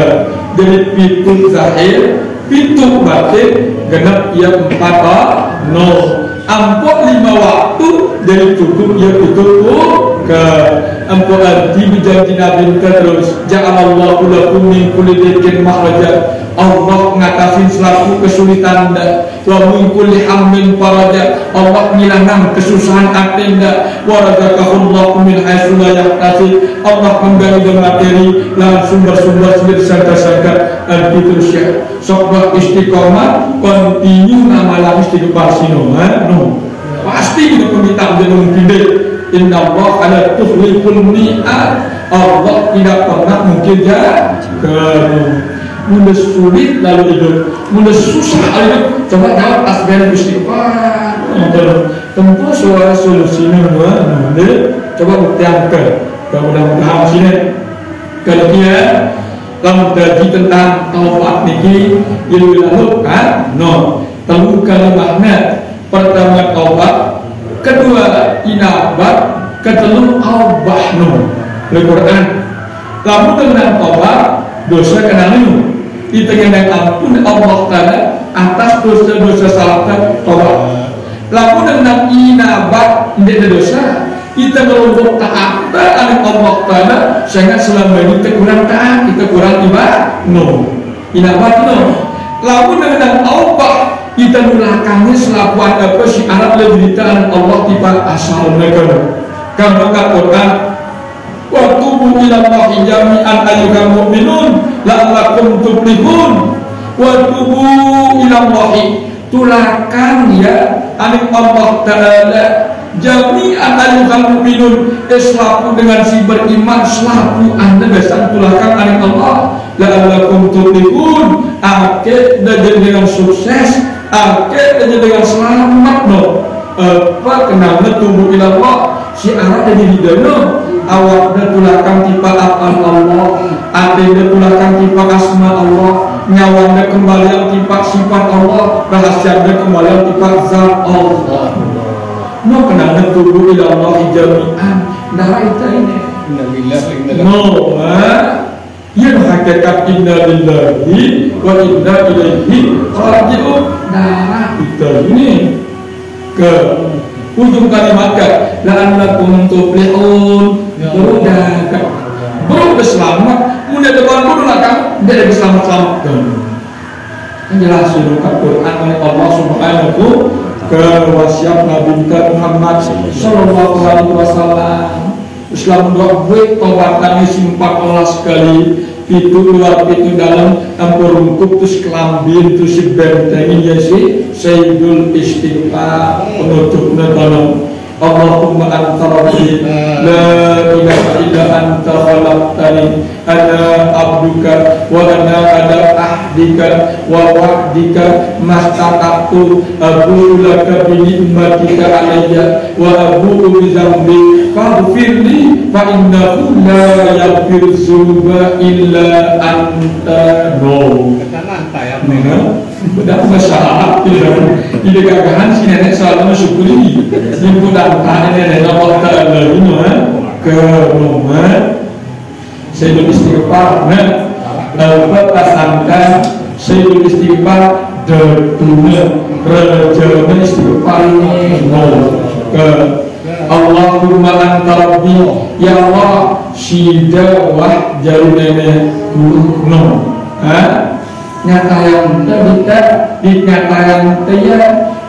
C: dari pintu zahir pintu batin genap ia 4 no ampun 5 waktu dari cukup ia tutup ke ampun arti berjanji Nabi terus ja'alallahu lakum min kulli dhikin makhraja Allah ngatasin selaku kesulitan wa min kulli hammin faraja Allah ngilangkan kesusahan anda wa razaqahullahu min haitsu la yahtasib Allah menggali dengan materi lan sumber-sumber sangka-sangka arti terus ya sok istiqomah continue ngamalan istighfar sinoman no pasti kita minta jangan mungkin deh inna Allah ala tuhliful mi'ad Allah tidak pernah mungkin ya mudah sulit lalu hidup mudah susah hidup coba jawab asbab istighfar tentu suara solusinya coba buktikan mudah-mudahan sini kalau dia lalu gaji tentang taubat niki yang lalu kan no tahu kalimatnya pertama taubat kedua inabat ketelur al-bahnu Al-Quran lalu dengan taubat dosa kenal itu yang ampun Allah Ta'ala atas dosa-dosa salahkan taubat lalu dengan inabat tidak dosa kita melompok taat oleh Allah Ta'ala sehingga selama ini kita kurang taat kita kurang ibadah no inabat no lalu dengan taubat kita melakukannya selaku apa si Arab leberitaan Allah tiba asal negara karena Quran wa tubu ila Allahi jami'an ayyuhal mu'minun la'allakum tuflihun wa tubu ila Allahi tulakan ya anik Allah Ta'ala jami'an ayyuhal mu'minun selaku dengan si beriman selaku anda besar tulakan anik Allah la'allakum tuflihun akhir dan dengan sukses akhirnya dengan selamat no kenalnya tumbuh ila Allah si arah ada di dalam awaknya tulakan tipe apal Allah, adanya tulakan tipe asma Allah, nyawanya kembalian tipe sifat Allah, rahasianya kembalian tipe zat Allah. No kenalnya tumbuh ila Allah jami'an. Nah itu ini. No, yang hakikat inna lillahi wa inna ilaihi raji'un. Nah itu ini ke ujung kalimat la'allakum tuflihun. Belum selamat mudah depan dulu lah kamu tidak selamat-selamat kan jelas suruhkan Quran oleh Allah subhanahu ke wasiat Nabi Muhammad sallallahu alaihi wasallam Islam doa gue tobatannya simpan Allah sekali itu luar itu dalam ampun rungkup terus kelambin terus si bentengin ya si Sayyidul Istighfar penutupnya dalam Allahumma anta rabbi la ilaha illa anta khalaqtani ana abduka wa ana ala ahdika wa wa'dika mastata'tu abu laka bi ni'matika alayya wa abu bi dzambi faghfirli fa innahu la yaghfiru dzunuba illa anta. Bedak masalah ide gagahan si nenek selalu mensyukuri yang mudah nenek Allah Ta'ala ini ke rumah Sayyidul Istighfar pasangkan Sayyidul Istighfar detunya rejana istighfar ini ke Allahumma anta rabbi ya Allah sidawah jari nenek no nyata yang kita di nyata yang dia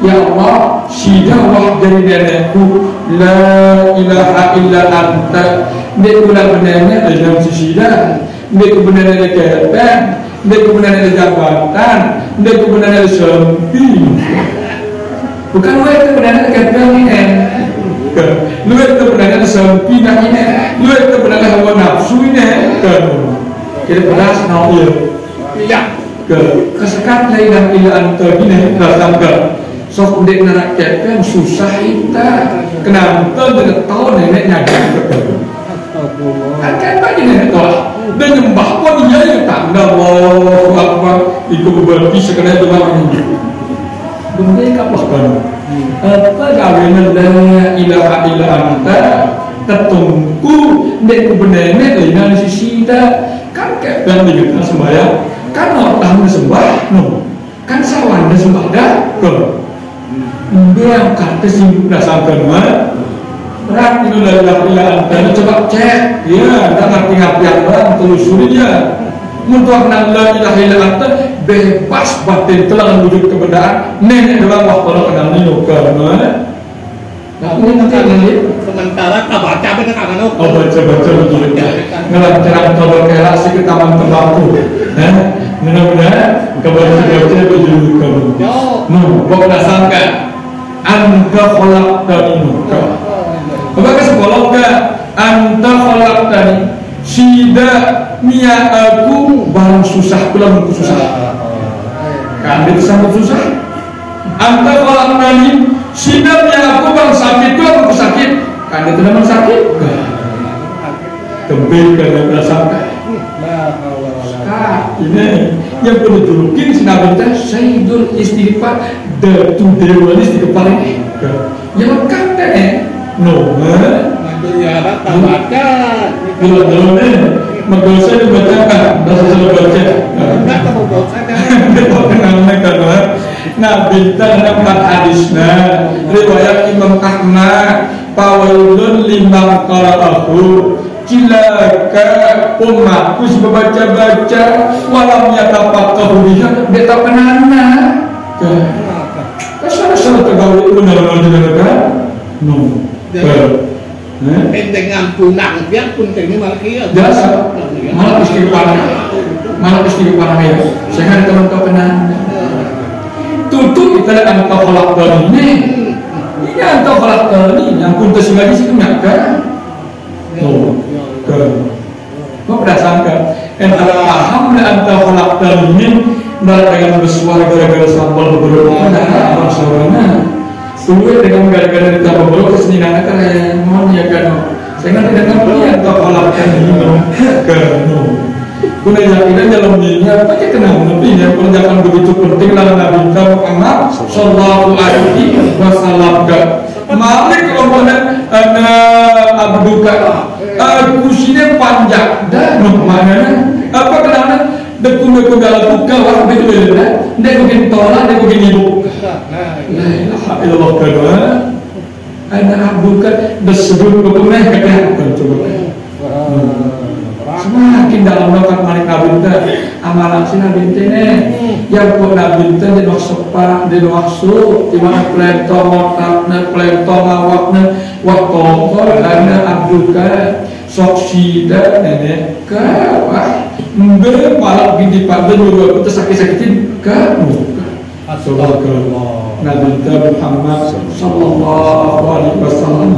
C: ya Allah sidawah dari nenekku la ilaha illa anta dia benar-benarnya dalam sisidah dia kebenarannya kehidupan dia kebenarannya jabatan dia kebenarannya sempi bukan lu itu kebenarannya kehidupan ini lu itu kebenarannya sempi nah ini lu itu kebenarannya hawa nafsu ini kita beras nah iya kesekat la ilaha illa anta gini rasangka sok dek narakyat kan susah kita kenapa dengan tahu nenek nyadar kan banyak nenek tolak dan nyembah pun iya ya tanda Allahu Akbar ikut berarti sekedar doang benda kapaskan apa gawenan la ilaha illa anta ketungku dek kebenarannya lain sisi kan kayak dan dengan sembahyang kan orang sembah no kan sawan sembah dah ke dia kata singgung dasarkan berat itu dari lapian dan coba cek ya dan ngerti-ngerti apa telusuri dia untuk la ilaha illa anta bebas batin telah wujud kebenaran nenek dalam waktu kenal nino karena
D: sementara tak baca bener kan
C: oh baca betul ngelancaran coba kelasi ke taman tembakau benar-benar kebaca berjuluk kamu kau dasarkan anta khalaqtani apakah sekolah anta khalaqtani sida mia aku barang susah pula muka susah kan itu sangat susah anta khalaqtani sida mia aku barang sakit pula muka sakit kan itu memang sakit kembali ke dasarkan ini yang perlu julukin Nabi kita Sayyidul Istighfar tu dewan istighfar ini yang lengkap deh no
D: ya tak baca
C: belum magdosa dibacakan dosa baca
D: enggak mau dosa
C: kita kenalnya karena Nabi kita dapat hadisnya riwayat Imam Ahmad pawailun limang qara'ahu cilaka umatku baca-baca walam yatafaqahu biha beta penana kasar-kasar tegawai benar-benar kan no
D: dengan punang biar punting malah kia
C: jasa malah istighfar ya saya kan teman-teman penana tutup kita anta khalaqtani ini anta khalaqtani yang kuntas lagi situ nyata kau berdasarkan antara paham dan antara khalaqtani dengan bersuara gara-gara sambal beberapa nah suaranya suwe dengan gara-gara ditambah beberapa kesenian karena mohon ya kan saya nggak tidak tahu yang kau kolakkan ini kanu guna yakinan dalam dirinya apa aja kenal tapi ya kalau jangan begitu penting lah Nabi Muhammad sallallahu alaihi wasallam malik kelompoknya abduka kusinya panjang dan mana apa kenalnya deku dalam buka wah betul betul dia bikin tolak dia bikin ibu la ilaha illallah kedua ada abduka disebut bukan kegiatan coba semakin dalam lokal malik Nabi amalan si Nabi ini yang pun Nabi di sepak di maksud di mana pelentong otaknya pelentong awaknya waktu karena abduka sok sida nenek kawah malah gini pada juga kita sakit-sakitin kamu Astagfirullah Nabi Muhammad sallallahu alaihi wasallam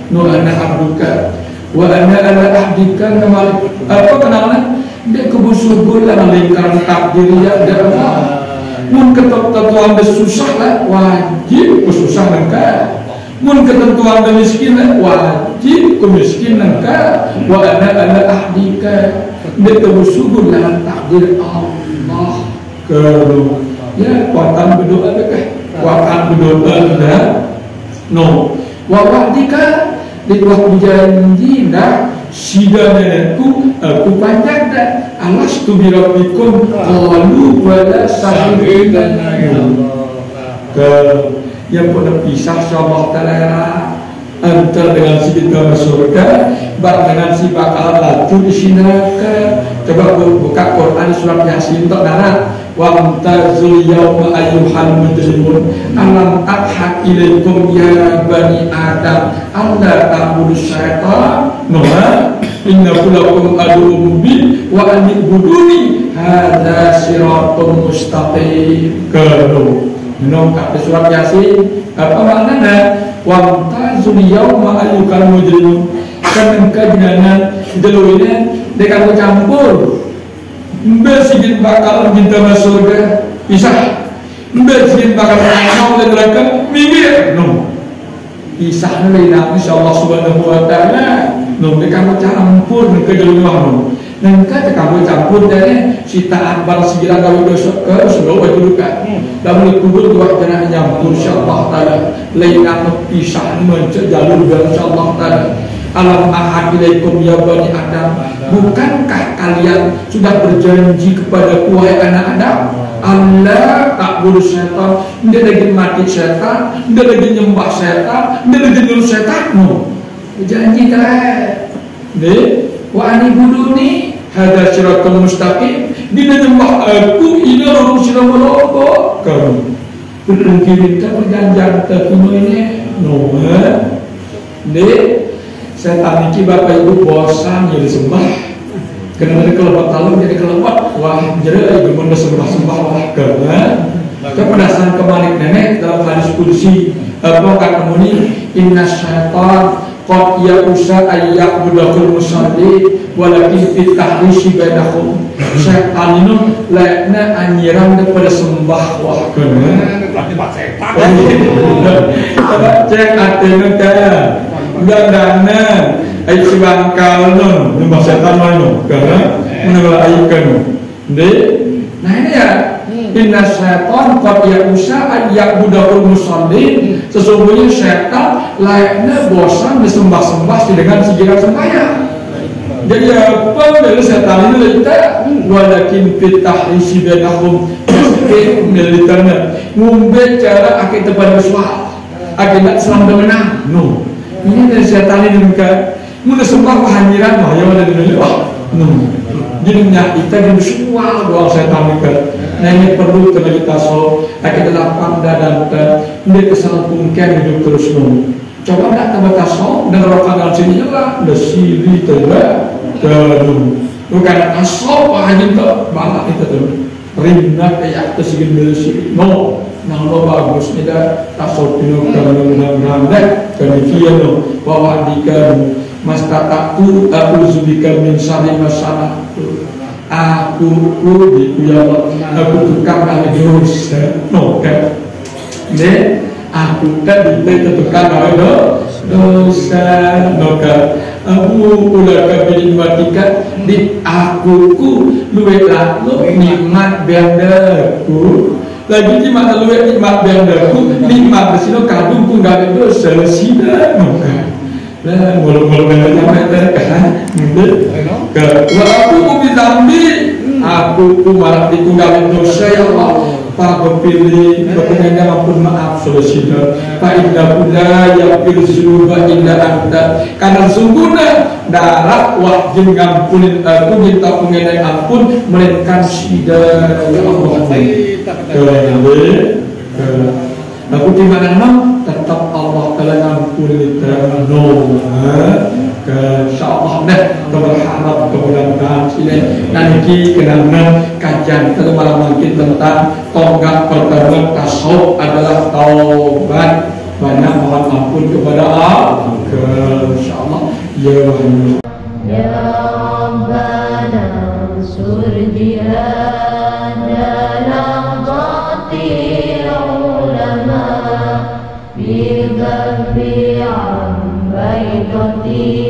C: nu'ana abduka wa ana ahdika namalik apa kenalnya dia kebusuh dalam lingkaran takdir ya darah mun ketentuan susah lah wajib kesusah nengka mun ketentuan miskin wajib kemiskin nengka wa ana ahdika dia kebusuh dalam takdir Allah kalau ya kuatan berdoa dekah kuatan berdoa dah no wa ahdika di waktu janji dah sida nenekku aku panjang dah alas tu birabikum qalu wala sahidana ke yang pernah pisah Allah Ta'ala antar dengan si kita surga bar dengan si bakal laju di neraka coba buka Quran surat Yasin untuk darat wa amtazul yawma ayyuhal mujrimun alam ahad ilaikum ya bani adam alla ta'budu syaitan noha innahu lakum aduwwun mubin wa an ibuduni hadza siratun mustaqim kalau menongkak di surat Yasin apa maknanya wa amtazul yawma ayyuhal mujrimun kan kajian deluina dekat campur bersigit bakal kita masuk surga pisah bersigit bakal mau dan mereka minggir no pisah lain insyaallah subhanahu wa ta'ala no mereka campur ke dalam no nengka kamu campur dari sita akbar segera kalau dosa ke seluruh kedudukan dan kubur dua jenah nyampur insyaallah ta'ala lain pisah mencet jalur insyaallah ta'ala alam ahad ilaikum ya bani adam bukankah kalian sudah berjanji kepada wahai anak Adam Allah tak boleh setan dia lagi mati setan dia lagi nyembah setan dia lagi nyuruh setanmu janji kan deh wa ani buduni hadza siratal mustaqim dia nyembah aku ini orang sirah meloko kamu mungkin kita perjanjian terkuno ini no deh setan ini bapak ibu bosan jadi sembah karena dari kelebat talem jadi kelebat wah jadi ibu mana sembah wah karena kepedasan kembali nenek dalam hadis kursi apa kata muni inna syaitan qad ya'usa ayyak budakul musalli walakin fitahrisi bainakum syaitan ini layaknya anjiran daripada sembah wah karena cek artinya kaya gandana ai sibangkal non nyembah setan mano karena menelaaikan deh nah ini ya inna syaitan qad ya'usa ayyabudul musallin sesungguhnya setan layaknya bosan disembah-sembah dengan segala sembahyang jadi apa dari setan ini kita walakin fitahrisi bainakum militernya ngumbe cara akid tepat bersuara akibat selam menang no ini dari setan ini mereka mula sembah kehanjiran wah yang ada di dunia wah jadinya kita jadi semua doa setan mereka nah ini perlu kita so kita lapang dan ini kesalahan mungkin hidup terus coba nak tambah taso dan rokagan sini lah udah siri terba bukan taso pak haji itu malah itu tuh rindak kayak tersegin bersih no nah lo bagus tidak tasawuf itu kadang-kadang demikian lo bahwa dika mas taktu aku zubika min syarri masalah aku gitu ya Allah, aku tukang kali dosa, noda. Nih, aku kan tukang kali dosa, noda. Aku ulah kabinmatika di akuku luwe lalu nikmat bandaku. Lagi nikmat luwe nikmat bandaku, nikmat besino kadung pun gak dosa sida, noda. Lah, mulu-mulu banyak kan? Aku zambi, aku malah ditunggalin dosa ya Allah. Pak berpilih, berpengen ampun maaf solusinya. Pak indah pula yang pilih suruh indah anda. Karena sungguhnya darah wajib ngampunin aku minta pengenai ampun melainkan sida ya Allah. Aku di mana tetap Allah telah ngampuni kita insyaallah dah berharap kemudahan ini nanti kenapa kajian kita malam mungkin tentang tonggak pertama tasawuf adalah taubat, banyak mohon ampun kepada Allah insyaallah ya
A: Rabbana ansur jihad dalam qatil ulama bil-qalbi an baitati